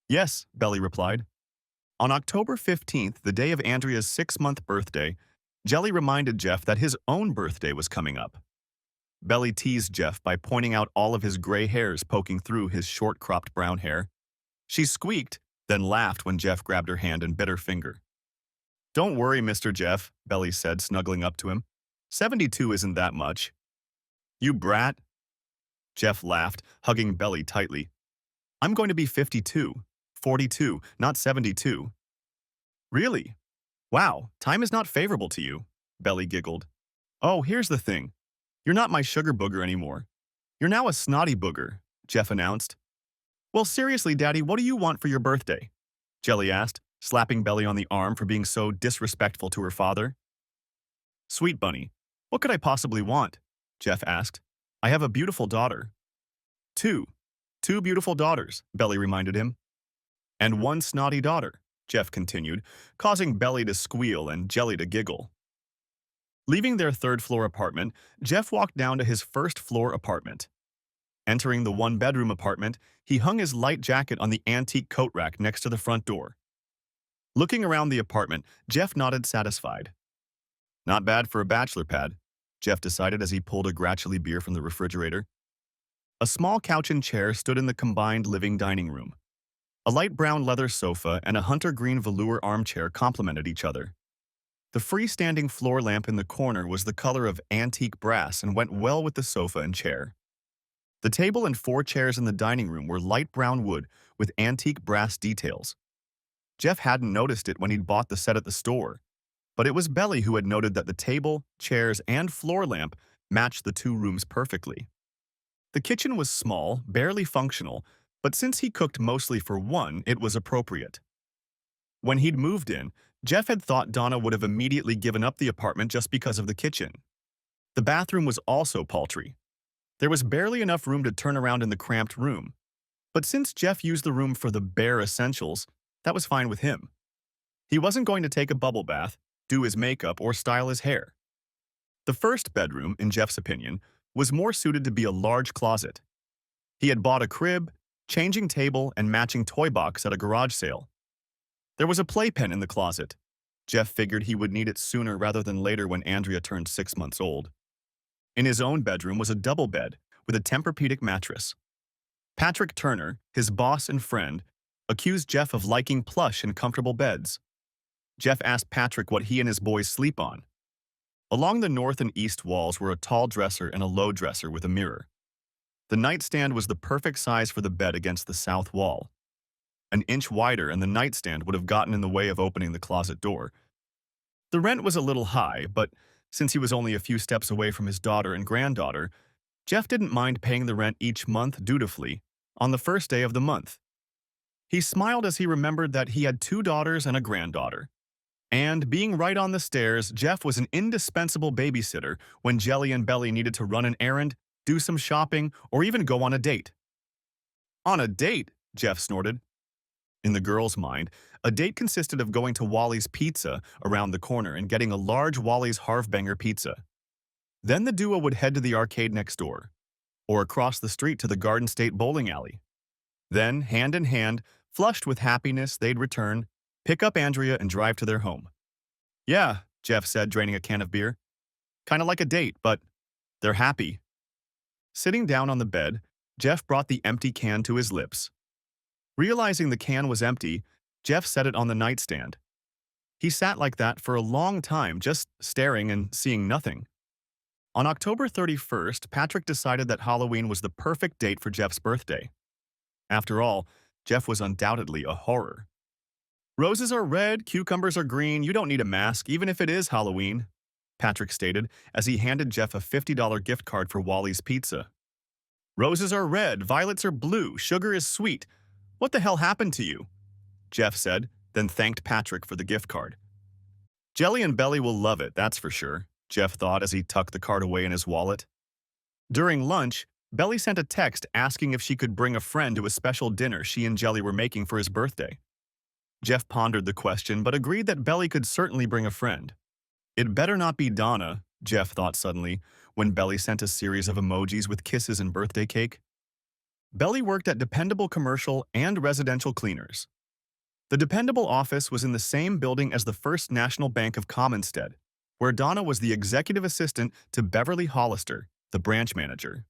Yes, Belly replied. On October 15th, the day of Andrea's 6-month birthday, Jelly reminded Jeff that his own birthday was coming up. Belly teased Jeff by pointing out all of his gray hairs poking through his short-cropped brown hair. She squeaked, then laughed when Jeff grabbed her hand and bit her finger. Don't worry, Mr. Jeff, Belly said, snuggling up to him. 72 isn't that much. You brat. Jeff laughed, hugging Belly tightly. I'm going to be 52, 42, not 72. Really? Wow, time is not favorable to you, Belly giggled. Oh, here's the thing. You're not my sugar booger anymore. You're now a snotty booger, Jeff announced. Well, seriously, Daddy, what do you want for your birthday? Jelly asked, slapping Belly on the arm for being so disrespectful to her father. Sweet bunny, what could I possibly want? Jeff asked. I have a beautiful daughter. Two. Two beautiful daughters, Belly reminded him. And one snotty daughter, Jeff continued, causing Belly to squeal and Jelly to giggle. Leaving their third-floor apartment, Jeff walked down to his first-floor apartment. Entering the one-bedroom apartment, he hung his light jacket on the antique coat rack next to the front door. Looking around the apartment, Jeff nodded satisfied. Not bad for a bachelor pad, Jeff decided as he pulled a Gratchely beer from the refrigerator. A small couch and chair stood in the combined living dining room. A light brown leather sofa and a hunter green velour armchair complemented each other. The freestanding floor lamp in the corner was the color of antique brass and went well with the sofa and chair. The table and 4 chairs in the dining room were light brown wood with antique brass details. Jeff hadn't noticed it when he'd bought the set at the store, but it was Belly who had noted that the table, chairs, and floor lamp matched the 2 rooms perfectly. The kitchen was small, barely functional, but since he cooked mostly for one, it was appropriate. When he'd moved in, Jeff had thought Donna would have immediately given up the apartment just because of the kitchen. The bathroom was also paltry. There was barely enough room to turn around in the cramped room, but since Jeff used the room for the bare essentials, that was fine with him. He wasn't going to take a bubble bath, do his makeup, or style his hair. The first bedroom, in Jeff's opinion, was more suited to be a large closet. He had bought a crib, changing table, and matching toy box at a garage sale. There was a playpen in the closet. Jeff figured he would need it sooner rather than later when Andrea turned 6 months old. In his own bedroom was a double bed with a Tempur-Pedic mattress. Patrick Turner, his boss and friend, accused Jeff of liking plush and comfortable beds. Jeff asked Patrick what he and his boys sleep on. Along the north and east walls were a tall dresser and a low dresser with a mirror. The nightstand was the perfect size for the bed against the south wall. An inch wider and the nightstand would have gotten in the way of opening the closet door. The rent was a little high, but since he was only a few steps away from his daughter and granddaughter, Jeff didn't mind paying the rent each month dutifully on the first day of the month. He smiled as he remembered that he had 2 daughters and a granddaughter. And being right on the stairs, Jeff was an indispensable babysitter when Jelly and Belly needed to run an errand, do some shopping, or even go on a date. On a date, Jeff snorted. In the girl's mind, a date consisted of going to Wally's Pizza around the corner and getting a large Wally's Harvbanger pizza. Then the duo would head to the arcade next door, or across the street to the Garden State bowling alley. Then, hand in hand, flushed with happiness, they'd return, pick up Andrea, and drive to their home. Yeah, Jeff said, draining a can of beer. Kind of like a date, but they're happy. Sitting down on the bed, Jeff brought the empty can to his lips. Realizing the can was empty, Jeff set it on the nightstand. He sat like that for a long time, just staring and seeing nothing. On October 31st, Patrick decided that Halloween was the perfect date for Jeff's birthday. After all, Jeff was undoubtedly a horror. Roses are red, cucumbers are green, you don't need a mask, even if it is Halloween, Patrick stated as he handed Jeff a $50 gift card for Wally's Pizza. Roses are red, violets are blue, sugar is sweet. What the hell happened to you? Jeff said, then thanked Patrick for the gift card. Jelly and Belly will love it, that's for sure, Jeff thought as he tucked the card away in his wallet. During lunch, Belly sent a text asking if she could bring a friend to a special dinner she and Jelly were making for his birthday. Jeff pondered the question but agreed that Belly could certainly bring a friend. It better not be Donna, Jeff thought suddenly, when Belly sent a series of emojis with kisses and birthday cake. Belly worked at Dependable Commercial and Residential Cleaners. The Dependable office was in the same building as the First National Bank of Commonstead, where Donna was the executive assistant to Beverly Hollister, the branch manager.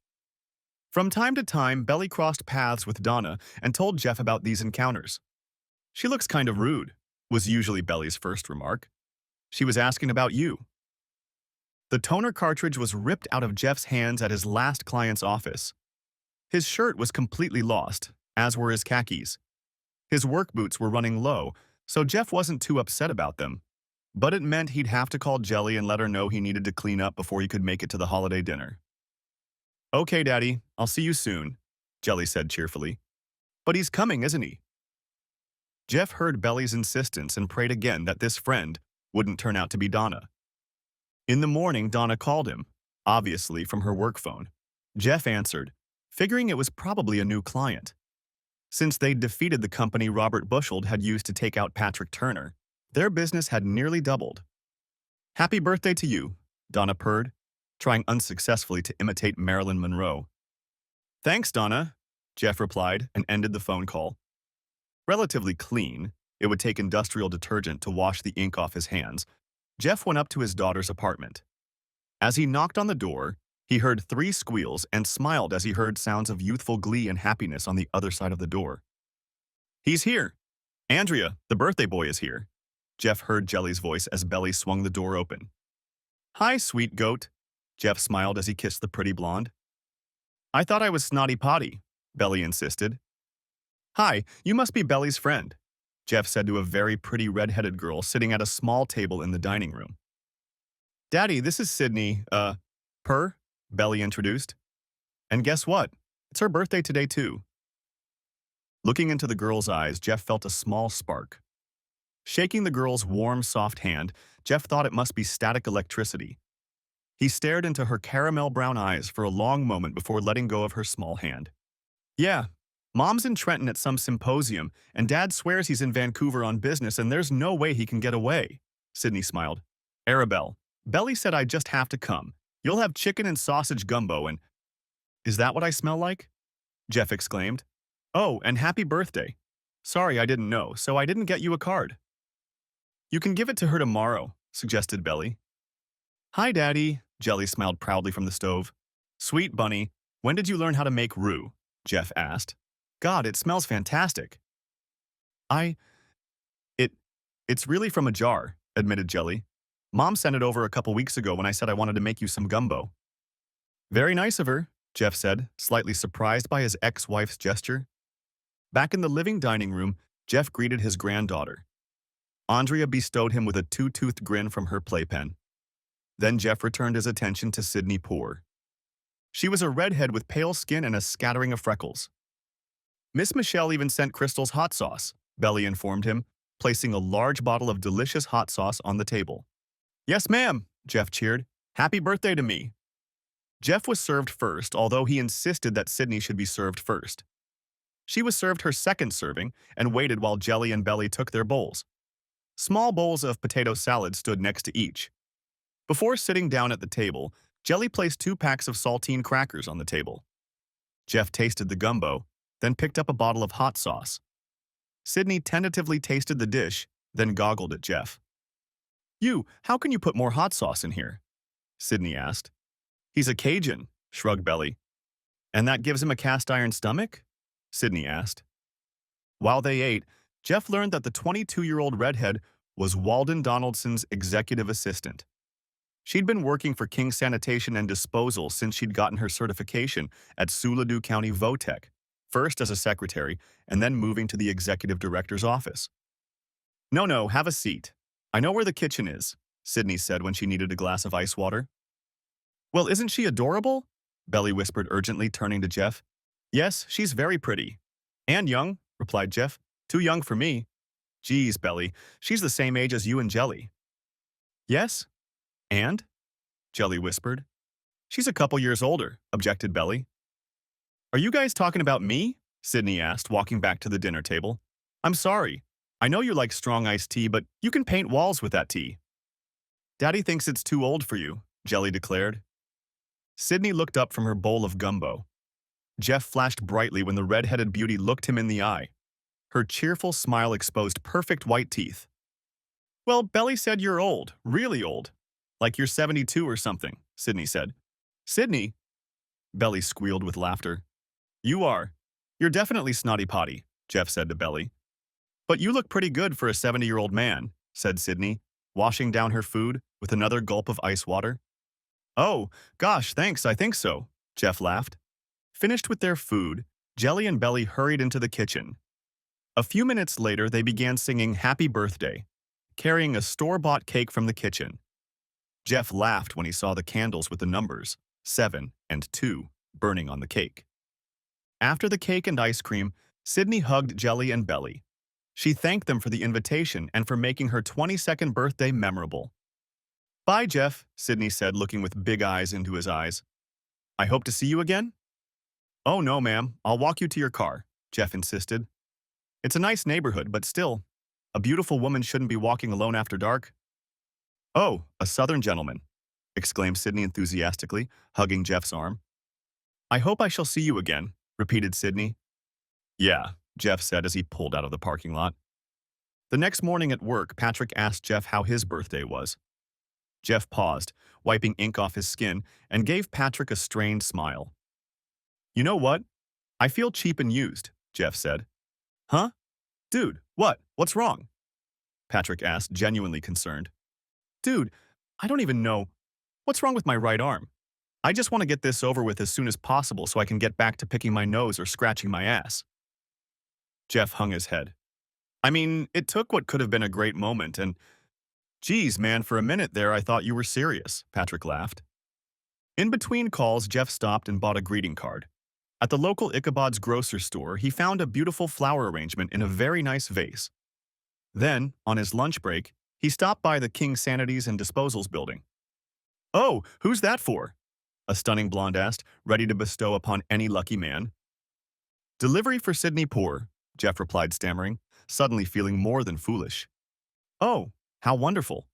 From time to time, Belly crossed paths with Donna and told Jeff about these encounters. She looks kind of rude, was usually Belly's first remark. She was asking about you. The toner cartridge was ripped out of Jeff's hands at his last client's office. His shirt was completely lost, as were his khakis. His work boots were running low, so Jeff wasn't too upset about them. But it meant he'd have to call Jelly and let her know he needed to clean up before he could make it to the holiday dinner. Okay, Daddy, I'll see you soon, Jelly said cheerfully. But he's coming, isn't he? Jeff heard Belly's insistence and prayed again that this friend wouldn't turn out to be Donna. In the morning, Donna called him, obviously from her work phone. Jeff answered, figuring it was probably a new client. Since they'd defeated the company Robert Bushell had used to take out Patrick Turner, their business had nearly doubled. Happy birthday to you, Donna purred, trying unsuccessfully to imitate Marilyn Monroe. Thanks, Donna, Jeff replied and ended the phone call. Relatively clean, it would take industrial detergent to wash the ink off his hands. Jeff went up to his daughter's apartment. As he knocked on the door, he heard 3 squeals and smiled as he heard sounds of youthful glee and happiness on the other side of the door. He's here! Andrea, the birthday boy, is here. Jeff heard Jelly's voice as Belly swung the door open. Hi, sweet goat, Jeff smiled as he kissed the pretty blonde. I thought I was Snotty Potty, Belly insisted. Hi, you must be Belly's friend, Jeff said to a very pretty red-headed girl sitting at a small table in the dining room. Daddy, this is Sydney, Belly introduced. And guess what? It's her birthday today, too. Looking into the girl's eyes, Jeff felt a small spark. Shaking the girl's warm, soft hand, Jeff thought it must be static electricity. He stared into her caramel-brown eyes for a long moment before letting go of her small hand. Yeah, Mom's in Trenton at some symposium, and Dad swears he's in Vancouver on business and there's no way he can get away, Sydney smiled. Arabelle, Belly said I just have to come. You'll have chicken and sausage gumbo and… Is that what I smell like? Jeff exclaimed. Oh, and happy birthday. Sorry I didn't know, so I didn't get you a card. You can give it to her tomorrow, suggested Belly. Hi, Daddy, Jelly smiled proudly from the stove. Sweet bunny, when did you learn how to make roux? Jeff asked. God, it smells fantastic. It's really from a jar, admitted Jelly. Mom sent it over a couple weeks ago when I said I wanted to make you some gumbo. Very nice of her, Jeff said, slightly surprised by his ex-wife's gesture. Back in the living dining room, Jeff greeted his granddaughter. Andrea bestowed him with a 2-toothed grin from her playpen. Then Jeff returned his attention to Sydney Poore. She was a redhead with pale skin and a scattering of freckles. Miss Michelle even sent Crystal's hot sauce, Belly informed him, placing a large bottle of delicious hot sauce on the table. Yes, ma'am, Jeff cheered. Happy birthday to me. Jeff was served first, although he insisted that Sydney should be served first. She was served her second serving and waited while Jelly and Belly took their bowls. Small bowls of potato salad stood next to each. Before sitting down at the table, Jelly placed 2 packs of saltine crackers on the table. Jeff tasted the gumbo, then picked up a bottle of hot sauce. Sydney tentatively tasted the dish, then goggled at Jeff. How can you put more hot sauce in here? Sydney asked. He's a Cajun, shrugged Belly. And that gives him a cast-iron stomach? Sydney asked. While they ate, Jeff learned that the 22-year-old redhead was Walden Donaldson's executive assistant. She'd been working for King Sanitation and Disposal since she'd gotten her certification at Sioux County Votech, first as a secretary and then moving to the executive director's office. No, have a seat. I know where the kitchen is, Sydney said when she needed a glass of ice water. Well, isn't she adorable? Belly whispered urgently, turning to Jeff. Yes, she's very pretty. And young, replied Jeff. Too young for me. Geez, Belly, she's the same age as you and Jelly. Yes? And? Jelly whispered. She's a couple years older, objected Belly. Are you guys talking about me? Sydney asked, walking back to the dinner table. I'm sorry. I know you like strong iced tea, but you can paint walls with that tea. Daddy thinks it's too old for you, Jelly declared. Sydney looked up from her bowl of gumbo. Jeff flashed brightly when the red-headed beauty looked him in the eye. Her cheerful smile exposed perfect white teeth. Well, Belly said you're old, really old. Like you're 72 or something, Sydney said. Sydney? Belly squealed with laughter. You are. You're definitely Snotty Potty, Jeff said to Belly. But you look pretty good for a 70-year-old man, said Sydney, washing down her food with another gulp of ice water. Oh, gosh, thanks, I think so, Jeff laughed. Finished with their food, Jelly and Belly hurried into the kitchen. A few minutes later, they began singing Happy Birthday. carrying a store-bought cake from the kitchen. Jeff laughed when he saw the candles with the numbers 7 and 2 burning on the cake. After the cake and ice cream, Sydney hugged Jelly and Belly. She thanked them for the invitation and for making her 22nd birthday memorable. "Bye, Jeff," Sydney said, looking with big eyes into his eyes. "I hope to see you again?" "Oh, no, ma'am. I'll walk you to your car," Jeff insisted. "It's a nice neighborhood, but still, a beautiful woman shouldn't be walking alone after dark." "Oh, a southern gentleman," exclaimed Sydney enthusiastically, hugging Jeff's arm. "I hope I shall see you again," repeated Sydney. "Yeah," Jeff said as he pulled out of the parking lot. The next morning at work, Patrick asked Jeff how his birthday was. Jeff paused, wiping ink off his skin, and gave Patrick a strained smile. "You know what? I feel cheap and used," Jeff said. "Huh? Dude, what? What's wrong?" Patrick asked, genuinely concerned. "Dude, I don't even know. What's wrong with my right arm? I just want to get this over with as soon as possible so I can get back to picking my nose or scratching my ass." Jeff hung his head. "I mean, it took what could have been a great moment and, geez, man, for a minute there I thought you were serious," Patrick laughed. In between calls, Jeff stopped and bought a greeting card. At the local Ichabod's grocery store, he found a beautiful flower arrangement in a very nice vase. Then, on his lunch break, he stopped by the King Sanities and Disposals building. "Oh, who's that for?" a stunning blonde asked, ready to bestow upon any lucky man. "Delivery for Sydney Poor," Jeff replied, stammering, suddenly feeling more than foolish. "Oh, how wonderful,"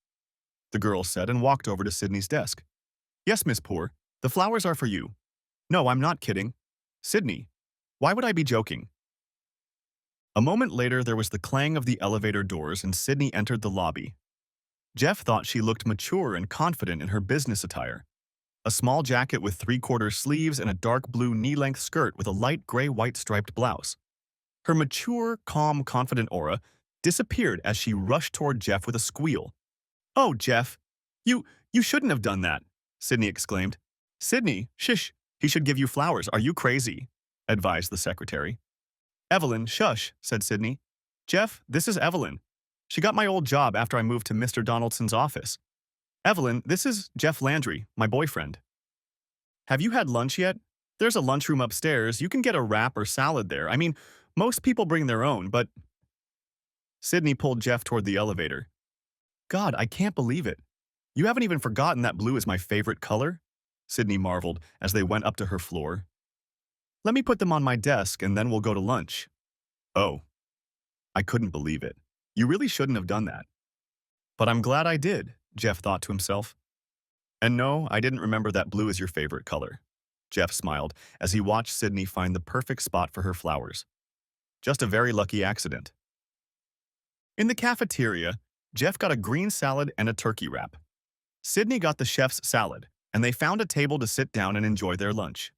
the girl said and walked over to Sydney's desk. "Yes, Miss Poor, the flowers are for you." "No, I'm not kidding. Sydney, why would I be joking?" A moment later, there was the clang of the elevator doors and Sydney entered the lobby. Jeff thought she looked mature and confident in her business attire. A small jacket with three-quarter sleeves and a dark blue knee-length skirt with a light gray-white striped blouse. Her mature, calm, confident aura disappeared as she rushed toward Jeff with a squeal. "Oh, Jeff, you shouldn't have done that," Sydney exclaimed. "Sydney, shish, he should give you flowers. Are you crazy?" advised the secretary. "Evelyn, shush," said Sydney. "Jeff, this is Evelyn. She got my old job after I moved to Mr. Donaldson's office. Evelyn, this is Jeff Landry, my boyfriend. Have you had lunch yet? There's a lunchroom upstairs. You can get a wrap or salad there. I mean, most people bring their own, but—" Sydney pulled Jeff toward the elevator. "God, I can't believe it. You haven't even forgotten that blue is my favorite color?" Sydney marveled as they went up to her floor. "Let me put them on my desk and then we'll go to lunch." "Oh." I couldn't believe it. "You really shouldn't have done that." "But I'm glad I did," Jeff thought to himself. "And no, I didn't remember that blue is your favorite color." Jeff smiled as he watched Sydney find the perfect spot for her flowers. Just a very lucky accident. In the cafeteria, Jeff got a green salad and a turkey wrap. Sydney got the chef's salad, and they found a table to sit down and enjoy their lunch.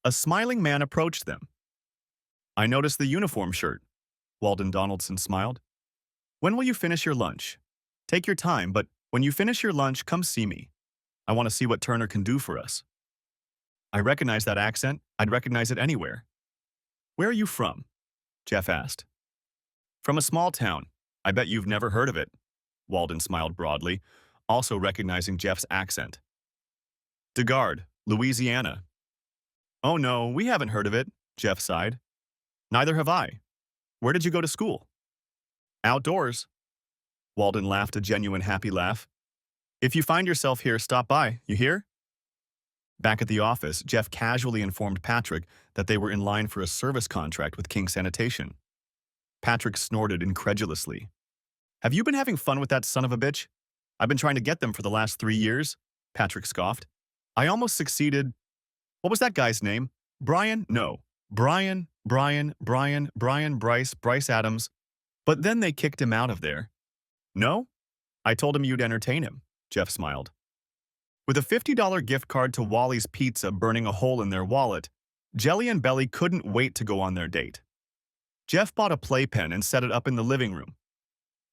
A smiling man approached them. "I noticed the uniform shirt." Walden Donaldson smiled. "When will you finish your lunch? Take your time, but when you finish your lunch, come see me. I want to see what Turner can do for us." "I recognize that accent. I'd recognize it anywhere." "Where are you from?" Jeff asked. "From a small town. I bet you've never heard of it." Walden smiled broadly, also recognizing Jeff's accent. "DeGard, Louisiana." "Oh no, we haven't heard of it," Jeff sighed. "Neither have I. Where did you go to school?" "Outdoors." Walden laughed a genuine happy laugh. "If you find yourself here, stop by, you hear?" Back at the office, Jeff casually informed Patrick that they were in line for a service contract with King Sanitation. Patrick snorted incredulously. "Have you been having fun with that son of a bitch? I've been trying to get them for the last 3 years," Patrick scoffed. "I almost succeeded. What was that guy's name? Brian? No. Bryce Adams. But then they kicked him out of there." "No? I told him you'd entertain him," Jeff smiled. With a $50 gift card to Wally's Pizza burning a hole in their wallet, Jelly and Belly couldn't wait to go on their date. Jeff bought a playpen and set it up in the living room.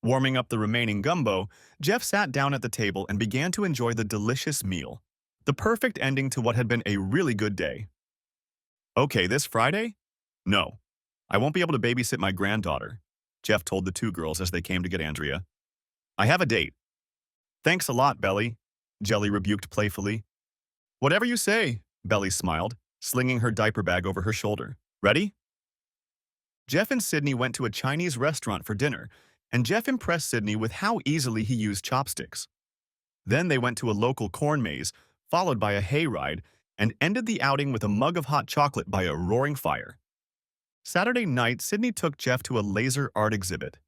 Warming up the remaining gumbo, Jeff sat down at the table and began to enjoy the delicious meal, the perfect ending to what had been a really good day. "Okay, this Friday? No. I won't be able to babysit my granddaughter," Jeff told the two girls as they came to get Andrea. I have a date. Thanks a lot, Belly, Jelly rebuked playfully. Whatever you say, Belly smiled, slinging her diaper bag over her shoulder. Ready? Jeff and Sydney went to a Chinese restaurant for dinner, and Jeff impressed Sydney with how easily he used chopsticks. Then they went to a local corn maze, followed by a hayride, and ended the outing with a mug of hot chocolate by a roaring fire. Saturday night, Sydney took Jeff to a laser art exhibit.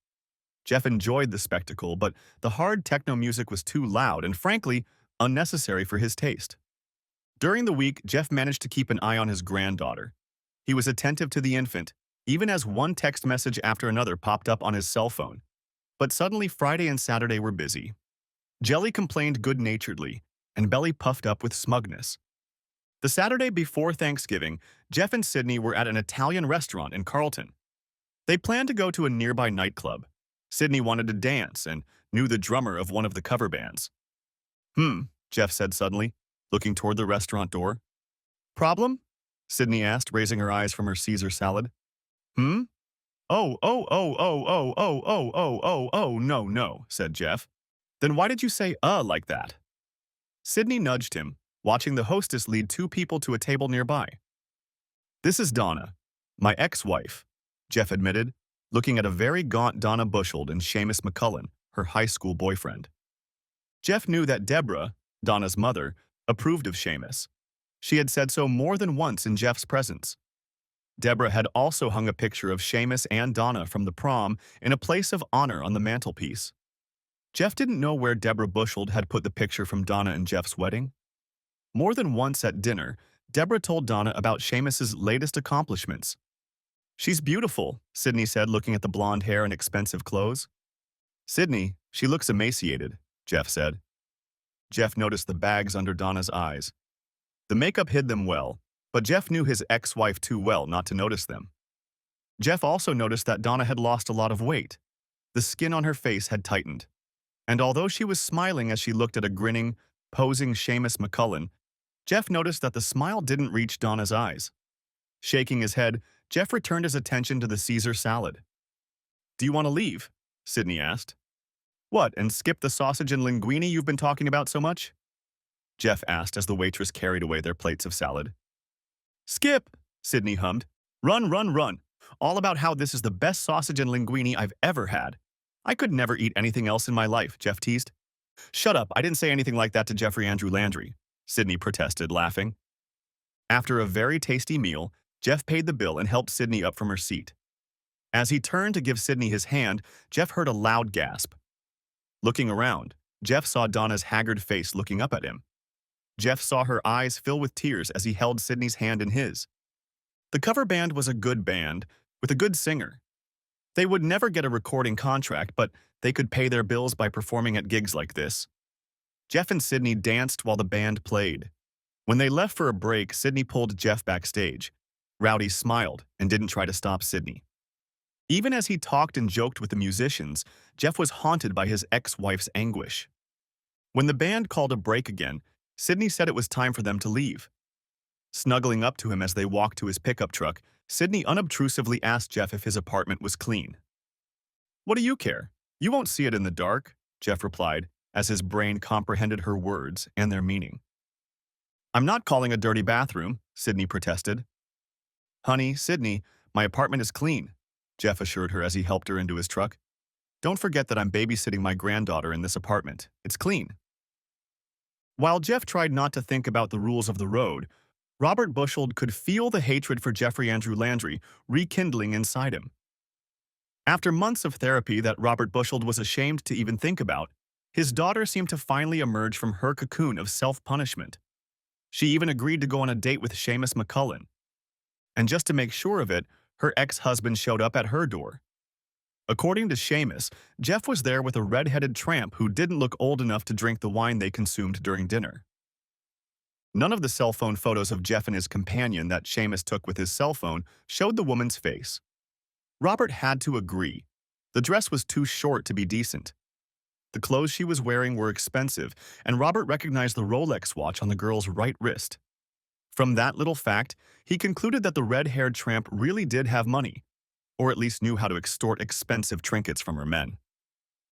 Jeff enjoyed the spectacle, but the hard techno music was too loud and, frankly, unnecessary for his taste. During the week, Jeff managed to keep an eye on his granddaughter. He was attentive to the infant, even as one text message after another popped up on his cell phone. But suddenly Friday and Saturday were busy. Jelly complained good-naturedly, and Belly puffed up with smugness. The Saturday before Thanksgiving, Jeff and Sydney were at an Italian restaurant in Carlton. They planned to go to a nearby nightclub. Sydney wanted to dance and knew the drummer of one of the cover bands. Jeff said suddenly, looking toward the restaurant door. Problem? Sydney asked, raising her eyes from her Caesar salad. Oh, no, said Jeff. Then why did you say, like that? Sydney nudged him, watching the hostess lead two people to a table nearby. This is Donna, my ex-wife, Jeff admitted, looking at a very gaunt Donna Busheld and Seamus McCullen, her high school boyfriend. Jeff knew that Deborah, Donna's mother, approved of Seamus. She had said so more than once in Jeff's presence. Deborah had also hung a picture of Seamus and Donna from the prom in a place of honor on the mantelpiece. Jeff didn't know where Deborah Busheld had put the picture from Donna and Jeff's wedding. More than once at dinner, Deborah told Donna about Seamus's latest accomplishments. She's beautiful, Sydney said, looking at the blonde hair and expensive clothes. Sydney, she looks emaciated, Jeff said. Jeff noticed the bags under Donna's eyes. The makeup hid them well, but Jeff knew his ex-wife too well not to notice them. Jeff also noticed that Donna had lost a lot of weight. The skin on her face had tightened. And although she was smiling as she looked at a grinning, posing Seamus McCullen, Jeff noticed that the smile didn't reach Donna's eyes. Shaking his head, Jeff returned his attention to the Caesar salad. Do you want to leave? Sydney asked. What, and skip the sausage and linguine you've been talking about so much? Jeff asked as the waitress carried away their plates of salad. Skip, Sydney hummed. Run, run, run. All about how this is the best sausage and linguine I've ever had. I could never eat anything else in my life, Jeff teased. Shut up, I didn't say anything like that to Jeffrey Andrew Landry, Sydney protested, laughing. After a very tasty meal, Jeff paid the bill and helped Sydney up from her seat. As he turned to give Sydney his hand, Jeff heard a loud gasp. Looking around, Jeff saw Donna's haggard face looking up at him. Jeff saw her eyes fill with tears as he held Sydney's hand in his. The cover band was a good band, with a good singer. They would never get a recording contract, but they could pay their bills by performing at gigs like this. Jeff and Sydney danced while the band played. When they left for a break, Sydney pulled Jeff backstage. Rowdy smiled and didn't try to stop Sydney. Even as he talked and joked with the musicians, Jeff was haunted by his ex-wife's anguish. When the band called a break again, Sydney said it was time for them to leave. Snuggling up to him as they walked to his pickup truck, Sydney unobtrusively asked Jeff if his apartment was clean. What do you care? You won't see it in the dark, Jeff replied, as his brain comprehended her words and their meaning. I'm not calling a dirty bathroom, Sydney protested. Honey, Sydney, my apartment is clean, Jeff assured her as he helped her into his truck. Don't forget that I'm babysitting my granddaughter in this apartment. It's clean. While Jeff tried not to think about the rules of the road, Robert Busheld could feel the hatred for Jeffrey Andrew Landry rekindling inside him. After months of therapy that Robert Busheld was ashamed to even think about, his daughter seemed to finally emerge from her cocoon of self-punishment. She even agreed to go on a date with Seamus McCullen. And just to make sure of it, her ex-husband showed up at her door. According to Seamus, Jeff was there with a red-headed tramp who didn't look old enough to drink the wine they consumed during dinner. None of the cell phone photos of Jeff and his companion that Seamus took with his cell phone showed the woman's face. Robert had to agree. The dress was too short to be decent. The clothes she was wearing were expensive, and Robert recognized the Rolex watch on the girl's right wrist. From that little fact, he concluded that the red-haired tramp really did have money, or at least knew how to extort expensive trinkets from her men.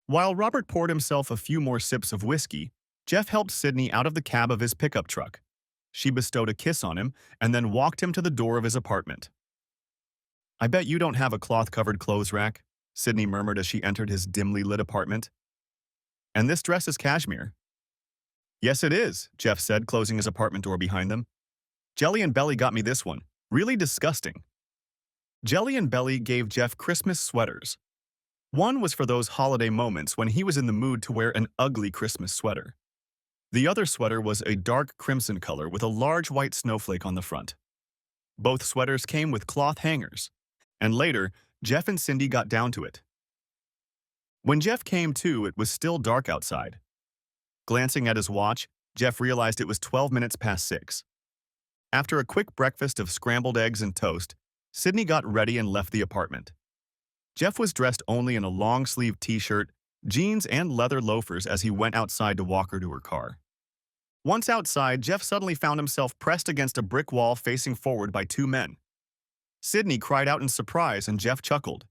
While Robert poured himself a few more sips of whiskey, Jeff helped Sydney out of the cab of his pickup truck. She bestowed a kiss on him and then walked him to the door of his apartment. "I bet you don't have a cloth-covered clothes rack," Sydney murmured as she entered his dimly lit apartment. "And this dress is cashmere." "Yes, it is," Jeff said, closing his apartment door behind them. "Jelly and Belly got me this one. Really disgusting." Jelly and Belly gave Jeff Christmas sweaters. One was for those holiday moments when he was in the mood to wear an ugly Christmas sweater. The other sweater was a dark crimson color with a large white snowflake on the front. Both sweaters came with cloth hangers, and later, Jeff and Cindy got down to it. When Jeff came to, it was still dark outside. Glancing at his watch, Jeff realized it was 12 minutes past 6. After a quick breakfast of scrambled eggs and toast, Sydney got ready and left the apartment. Jeff was dressed only in a long-sleeved t-shirt, jeans, and leather loafers as he went outside to walk her to her car. Once outside, Jeff suddenly found himself pressed against a brick wall facing forward by two men. Sydney cried out in surprise and Jeff chuckled.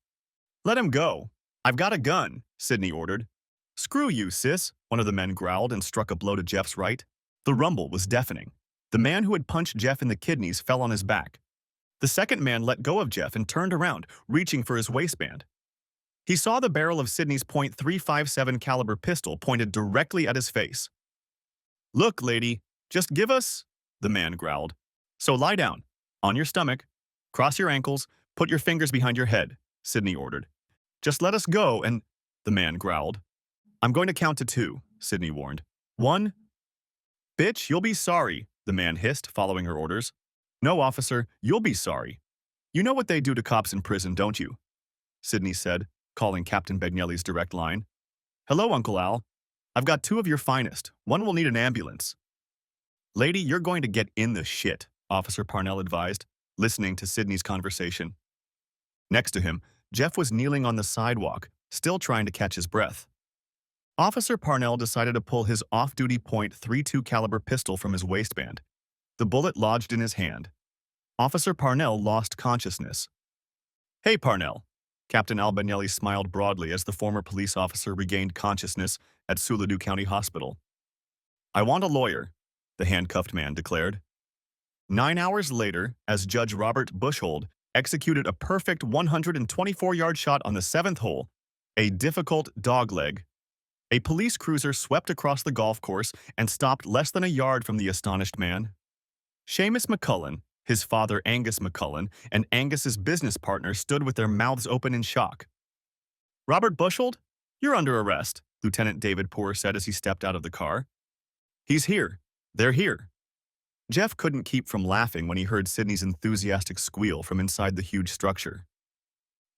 "Let him go. I've got a gun," Sydney ordered. "Screw you, sis," one of the men growled and struck a blow to Jeff's right. The rumble was deafening. The man who had punched Jeff in the kidneys fell on his back. The second man let go of Jeff and turned around, reaching for his waistband. He saw the barrel of Sydney's .357 caliber pistol pointed directly at his face. "Look, lady, just give us," the man growled. "So lie down, on your stomach, cross your ankles, put your fingers behind your head," Sydney ordered. "Just let us go and," the man growled. "I'm going to count to 2, Sydney warned. 1. "Bitch, you'll be sorry," the man hissed, following her orders. "No, officer, you'll be sorry. You know what they do to cops in prison, don't you?" Sydney said, calling Captain Bagnelli's direct line. "Hello, Uncle Al. I've got 2 of your finest. One will need an ambulance." "Lady, you're going to get in the shit," Officer Parnell advised, listening to Sydney's conversation. Next to him, Jeff was kneeling on the sidewalk, still trying to catch his breath. Officer Parnell decided to pull his off-duty .32 caliber pistol from his waistband. The bullet lodged in his hand. Officer Parnell lost consciousness. "Hey, Parnell." Captain Albanelli smiled broadly as the former police officer regained consciousness at Suladu County Hospital. "I want a lawyer," the handcuffed man declared. 9 hours later, as Judge Robert Bushhold executed a perfect 124-yard shot on the 7th hole, a difficult dogleg, a police cruiser swept across the golf course and stopped less than a yard from the astonished man. Seamus McCullen, his father Angus McCullen, and Angus's business partner stood with their mouths open in shock. "Robert Bushhold, you're under arrest," Lieutenant David Poore said as he stepped out of the car. "He's here. They're here." Jeff couldn't keep from laughing when he heard Sydney's enthusiastic squeal from inside the huge structure.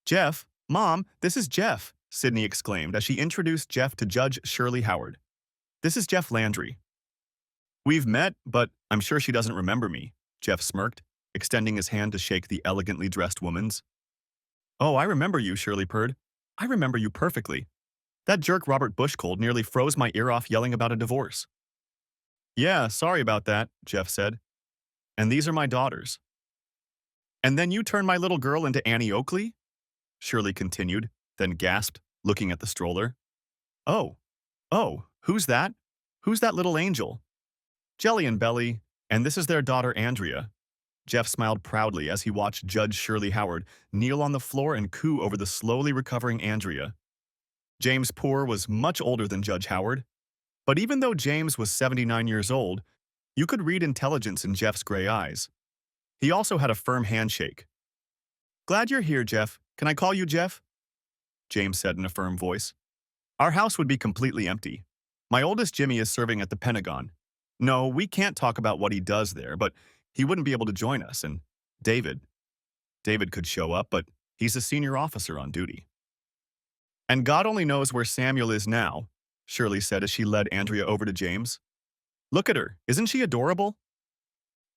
"Jeff, Mom, this is Jeff," Sydney exclaimed as she introduced Jeff to Judge Shirley Howard. "This is Jeff Landry." "We've met, but I'm sure she doesn't remember me," Jeff smirked, extending his hand to shake the elegantly dressed woman's. "Oh, I remember you," Shirley purred. "I remember you perfectly. That jerk Robert Bushhold nearly froze my ear off yelling about a divorce." "Yeah, sorry about that," Jeff said. "And these are my daughters." "And then you turned my little girl into Annie Oakley?" Shirley continued, then gasped, looking at the stroller. Oh, who's that? Who's that little angel?" "Jelly and Belly, and this is their daughter Andrea." Jeff smiled proudly as he watched Judge Shirley Howard kneel on the floor and coo over the slowly recovering Andrea. James Poore was much older than Judge Howard, but even though James was 79 years old, you could read intelligence in Jeff's gray eyes. He also had a firm handshake. "Glad you're here, Jeff. Can I call you Jeff?" James said in a firm voice. "Our house would be completely empty. My oldest Jimmy is serving at the Pentagon. No, we can't talk about what he does there, but he wouldn't be able to join us, and David could show up, but he's a senior officer on duty. And God only knows where Samuel is now," Shirley said as she led Andrea over to James. "Look at her. Isn't she adorable?"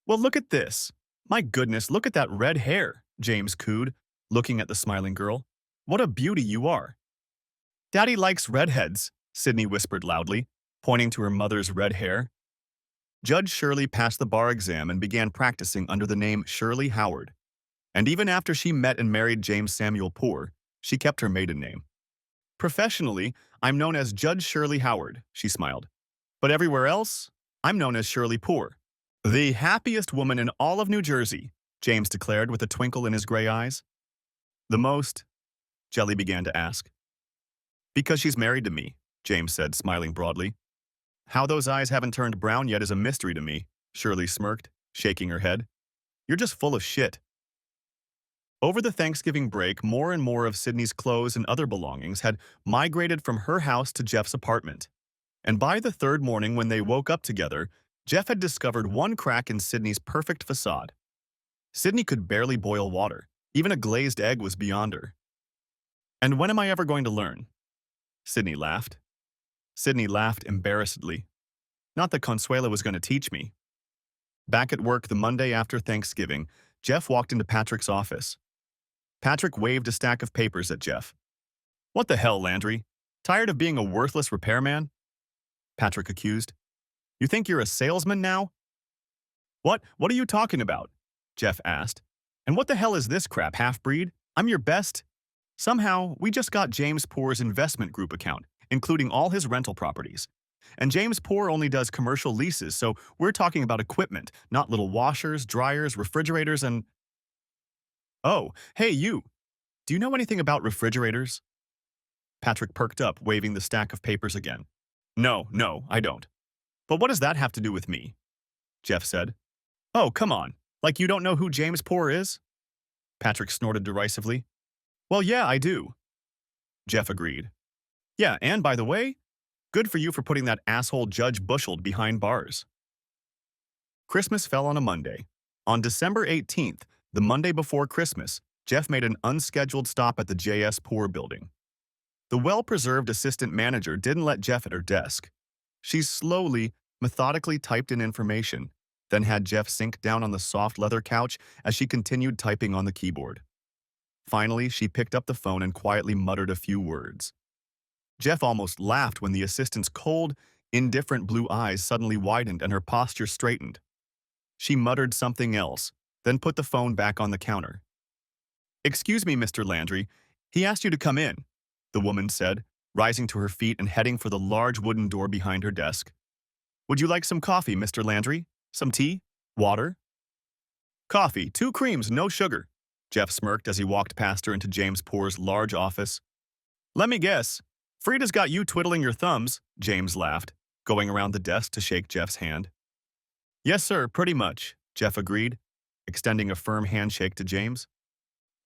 "Well, look at this. My goodness, look at that red hair," James cooed, looking at the smiling girl. "What a beauty you are." "Daddy likes redheads," Sydney whispered loudly, pointing to her mother's red hair. Judge Shirley passed the bar exam and began practicing under the name Shirley Howard. And even after she met and married James Samuel Poore, she kept her maiden name. Professionally, I'm known as Judge Shirley Howard, she smiled. But everywhere else, I'm known as Shirley Poor. The happiest woman in all of New Jersey, James declared with a twinkle in his gray eyes. The most? Jelly began to ask. Because she's married to me, James said, smiling broadly. How those eyes haven't turned brown yet is a mystery to me, Shirley smirked, shaking her head. You're just full of shit. Over the Thanksgiving break, more and more of Sydney's clothes and other belongings had migrated from her house to Jeff's apartment. And by the third morning when they woke up together, Jeff had discovered one crack in Sydney's perfect facade. Sydney could barely boil water. Even a glazed egg was beyond her. And when am I ever going to learn? Sydney laughed. Sydney laughed embarrassedly. Not that Consuela was going to teach me. Back at work the Monday after Thanksgiving, Jeff walked into Patrick's office. Patrick waved a stack of papers at Jeff. What the hell, Landry? Tired of being a worthless repairman? Patrick accused. You think you're a salesman now? What are you talking about? Jeff asked. And what the hell is this crap, half-breed? I'm your best. Somehow, we just got James Poor's investment group account, including all his rental properties. And James Poor only does commercial leases, so we're talking about equipment, not little washers, dryers, refrigerators, and… Oh, hey, you. Do you know anything about refrigerators? Patrick perked up, waving the stack of papers again. No, I don't. But what does that have to do with me? Jeff said. Oh, come on. Like you don't know who James Poor is? Patrick snorted derisively. Well, yeah, I do. Jeff agreed. Yeah, and by the way, good for you for putting that asshole Judge Bushel behind bars. Christmas fell on a Monday. On December 18th, the Monday before Christmas, Jeff made an unscheduled stop at the J.S. Poor building. The well-preserved assistant manager didn't let Jeff at her desk. She slowly, methodically typed in information, then had Jeff sink down on the soft leather couch as she continued typing on the keyboard. Finally, she picked up the phone and quietly muttered a few words. Jeff almost laughed when the assistant's cold, indifferent blue eyes suddenly widened and her posture straightened. She muttered something else, then put the phone back on the counter. Excuse me, Mr. Landry. He asked you to come in, the woman said, rising to her feet and heading for the large wooden door behind her desk. Would you like some coffee, Mr. Landry? Some tea? Water? Coffee, 2 creams, no sugar, Jeff smirked as he walked past her into James Poor's large office. Let me guess. Frida's got you twiddling your thumbs, James laughed, going around the desk to shake Jeff's hand. Yes, sir, pretty much, Jeff agreed, extending a firm handshake to James.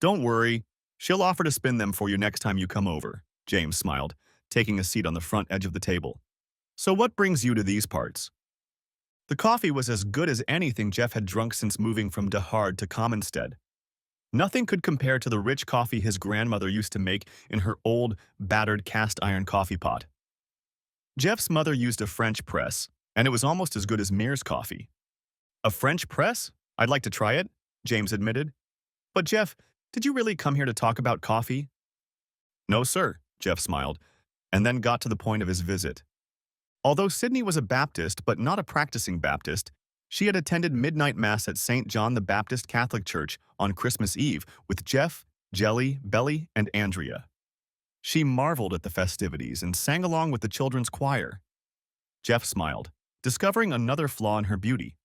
Don't worry, she'll offer to spin them for you next time you come over, James smiled, taking a seat on the front edge of the table. So what brings you to these parts? The coffee was as good as anything Jeff had drunk since moving from DeHard to Commonstead. Nothing could compare to the rich coffee his grandmother used to make in her old, battered cast-iron coffee pot. Jeff's mother used a French press, and it was almost as good as Mears coffee. A French press? I'd like to try it, James admitted. But Jeff, did you really come here to talk about coffee? No, sir, Jeff smiled, and then got to the point of his visit. Although Sydney was a Baptist but not a practicing Baptist, she had attended midnight mass at St. John the Baptist Catholic Church on Christmas Eve with Jeff, Jelly, Belly, and Andrea. She marveled at the festivities and sang along with the children's choir. Jeff smiled, discovering another flaw in her beauty.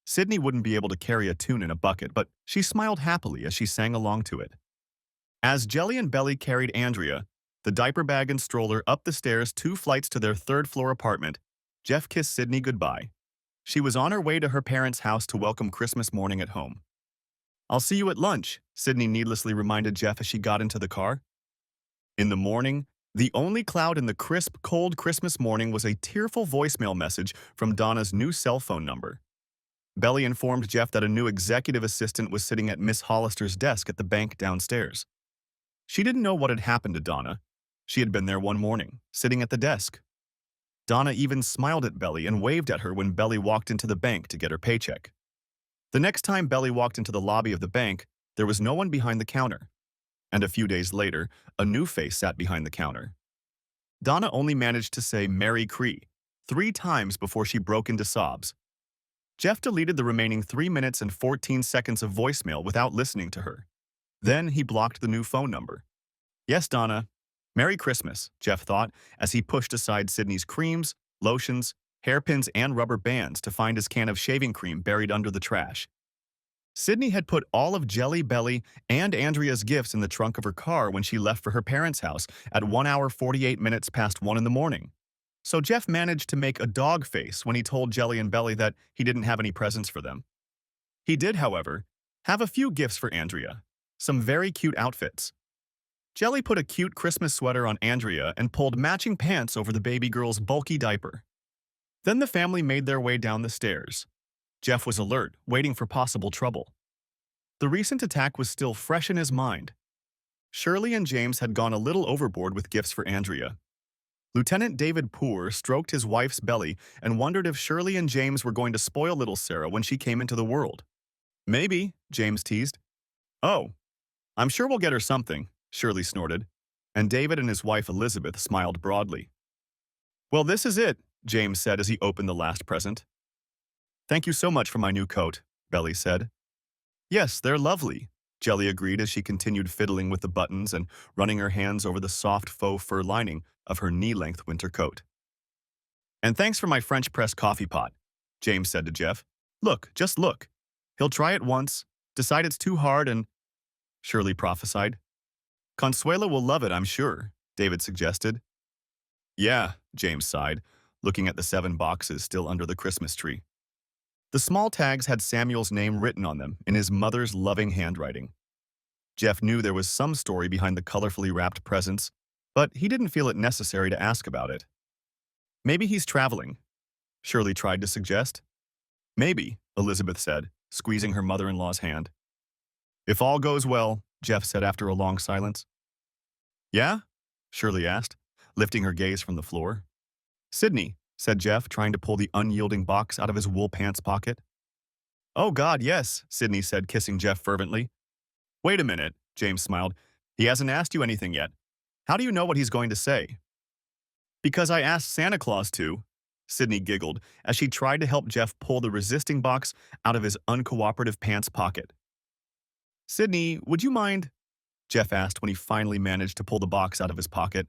Sydney wouldn't be able to carry a tune in a bucket, but she smiled happily as she sang along to it. As Jelly and Belly carried Andrea, the diaper bag and stroller, up the stairs 2 flights to their 3rd-floor apartment, Jeff kissed Sydney goodbye. She was on her way to her parents' house to welcome Christmas morning at home. I'll see you at lunch, Sydney needlessly reminded Jeff as she got into the car. In the morning, the only cloud in the crisp, cold Christmas morning was a tearful voicemail message from Donna's new cell phone number. Belly informed Jeff that a new executive assistant was sitting at Miss Hollister's desk at the bank downstairs. She didn't know what had happened to Donna. She had been there one morning, sitting at the desk. Donna even smiled at Belly and waved at her when Belly walked into the bank to get her paycheck. The next time Belly walked into the lobby of the bank, there was no one behind the counter. And a few days later, a new face sat behind the counter. Donna only managed to say Merry Cree 3 times before she broke into sobs. Jeff deleted the remaining 3 minutes and 14 seconds of voicemail without listening to her. Then he blocked the new phone number. Yes, Donna. Merry Christmas, Jeff thought, as he pushed aside Sydney's creams, lotions, hairpins, and rubber bands to find his can of shaving cream buried under the trash. Sydney had put all of Jelly Belly and Andrea's gifts in the trunk of her car when she left for her parents' house at 1 hour 48 minutes past 1 in the morning. So Jeff managed to make a dog face when he told Jelly and Belly that he didn't have any presents for them. He did, however, have a few gifts for Andrea, some very cute outfits. Jelly put a cute Christmas sweater on Andrea and pulled matching pants over the baby girl's bulky diaper. Then the family made their way down the stairs. Jeff was alert, waiting for possible trouble. The recent attack was still fresh in his mind. Shirley and James had gone a little overboard with gifts for Andrea. Lieutenant David Poor stroked his wife's belly and wondered if Shirley and James were going to spoil little Sarah when she came into the world. Maybe, James teased. Oh, I'm sure we'll get her something, Shirley snorted, and David and his wife Elizabeth smiled broadly. Well, this is it, James said as he opened the last present. Thank you so much for my new coat, Belly said. Yes, they're lovely, Jelly agreed as she continued fiddling with the buttons and running her hands over the soft faux fur lining of her knee-length winter coat. And thanks for my French press coffee pot, James said to Jeff. Look, just look. He'll try it once, decide it's too hard, and… Shirley prophesied. Consuelo will love it, I'm sure, David suggested. Yeah, James sighed, looking at the 7 boxes still under the Christmas tree. The small tags had Samuel's name written on them in his mother's loving handwriting. Jeff knew there was some story behind the colorfully wrapped presents, but he didn't feel it necessary to ask about it. Maybe he's traveling, Shirley tried to suggest. Maybe, Elizabeth said, squeezing her mother-in-law's hand. If all goes well, Jeff said after a long silence. Yeah? Shirley asked, lifting her gaze from the floor. Sydney, said Jeff, trying to pull the unyielding box out of his wool pants pocket. Oh God, yes, Sydney said, kissing Jeff fervently. Wait a minute, James smiled. He hasn't asked you anything yet. How do you know what he's going to say? Because I asked Santa Claus to, Sydney giggled as she tried to help Jeff pull the resisting box out of his uncooperative pants pocket. Sydney, would you mind? Jeff asked when he finally managed to pull the box out of his pocket.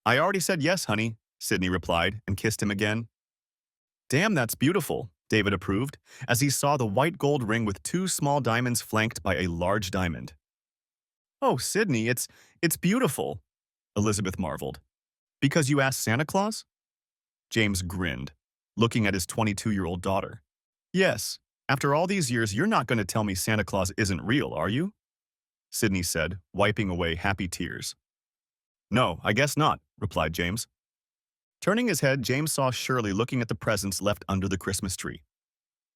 I already said yes, honey, Sydney replied and kissed him again. Damn, that's beautiful, David approved, as he saw the white gold ring with 2 small diamonds flanked by a large diamond. Oh, Sydney, it's beautiful, Elizabeth marveled. Because you asked Santa Claus? James grinned, looking at his 22-year-old daughter. Yes, after all these years, you're not going to tell me Santa Claus isn't real, are you? Sydney said, wiping away happy tears. No, I guess not, replied James. Turning his head, James saw Shirley looking at the presents left under the Christmas tree.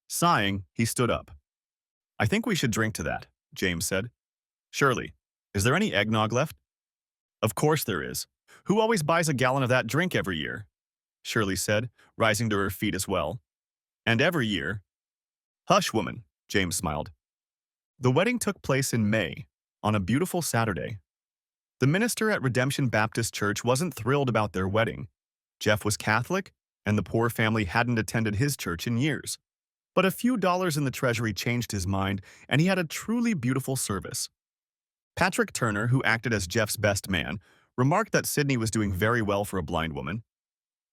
Sighing, he stood up. I think we should drink to that, James said. Shirley, is there any eggnog left? Of course there is. Who always buys a gallon of that drink every year? Shirley said, rising to her feet as well. And every year. Hush, woman, James smiled. The wedding took place in May, on a beautiful Saturday. The minister at Redemption Baptist Church wasn't thrilled about their wedding. Jeff was Catholic, and the poor family hadn't attended his church in years. But a few dollars in the treasury changed his mind, and he had a truly beautiful service. Patrick Turner, who acted as Jeff's best man, remarked that Sydney was doing very well for a blind woman.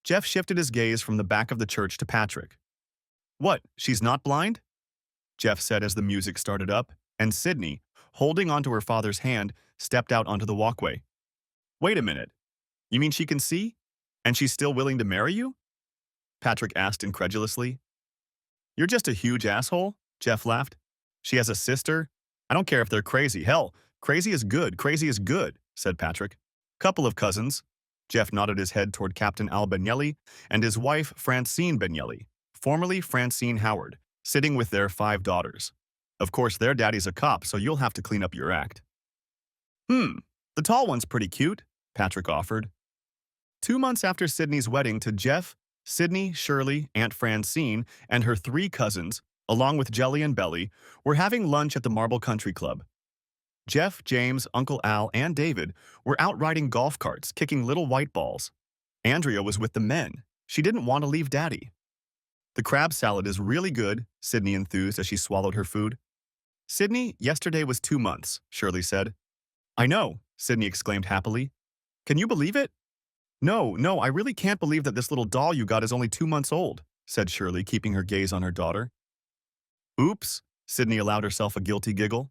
Jeff shifted his gaze from the back of the church to Patrick. What, she's not blind? Jeff said as the music started up, and Sydney, holding onto her father's hand, stepped out onto the walkway. Wait a minute. You mean she can see? And she's still willing to marry you? Patrick asked incredulously. You're just a huge asshole, Jeff laughed. She has a sister. I don't care if they're crazy. Hell, crazy is good, said Patrick. Couple of cousins. Jeff nodded his head toward Captain Al Begnelli and his wife Francine Begnelli, formerly Francine Howard, sitting with their 5 daughters. Of course, their daddy's a cop, so you'll have to clean up your act. The tall one's pretty cute, Patrick offered. 2 months after Sydney's wedding to Jeff, Sydney, Shirley, Aunt Francine, and her 3 cousins, along with Jelly and Belly, were having lunch at the Marble Country Club. Jeff, James, Uncle Al, and David were out riding golf carts, kicking little white balls. Andrea was with the men. She didn't want to leave Daddy. The crab salad is really good, Sydney enthused as she swallowed her food. Sydney, yesterday was 2 months, Shirley said. I know, Sydney exclaimed happily. Can you believe it? No, no, I really can't believe that this little doll you got is only 2 months old, said Shirley, keeping her gaze on her daughter. Oops, Sydney allowed herself a guilty giggle.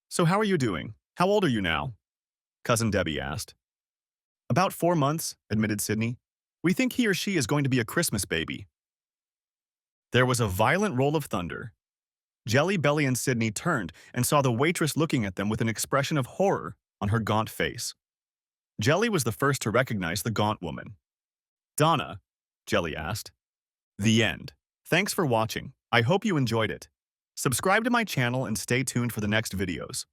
So how are you doing? How old are you now? Cousin Debbie asked. About 4 months, admitted Sydney. We think he or she is going to be a Christmas baby. There was a violent roll of thunder. Jelly Belly and Sydney turned and saw the waitress looking at them with an expression of horror on her gaunt face. Jelly was the first to recognize the gaunt woman. Donna, Jelly asked. The end. Thanks for watching. I hope you enjoyed it. Subscribe to my channel and stay tuned for the next videos.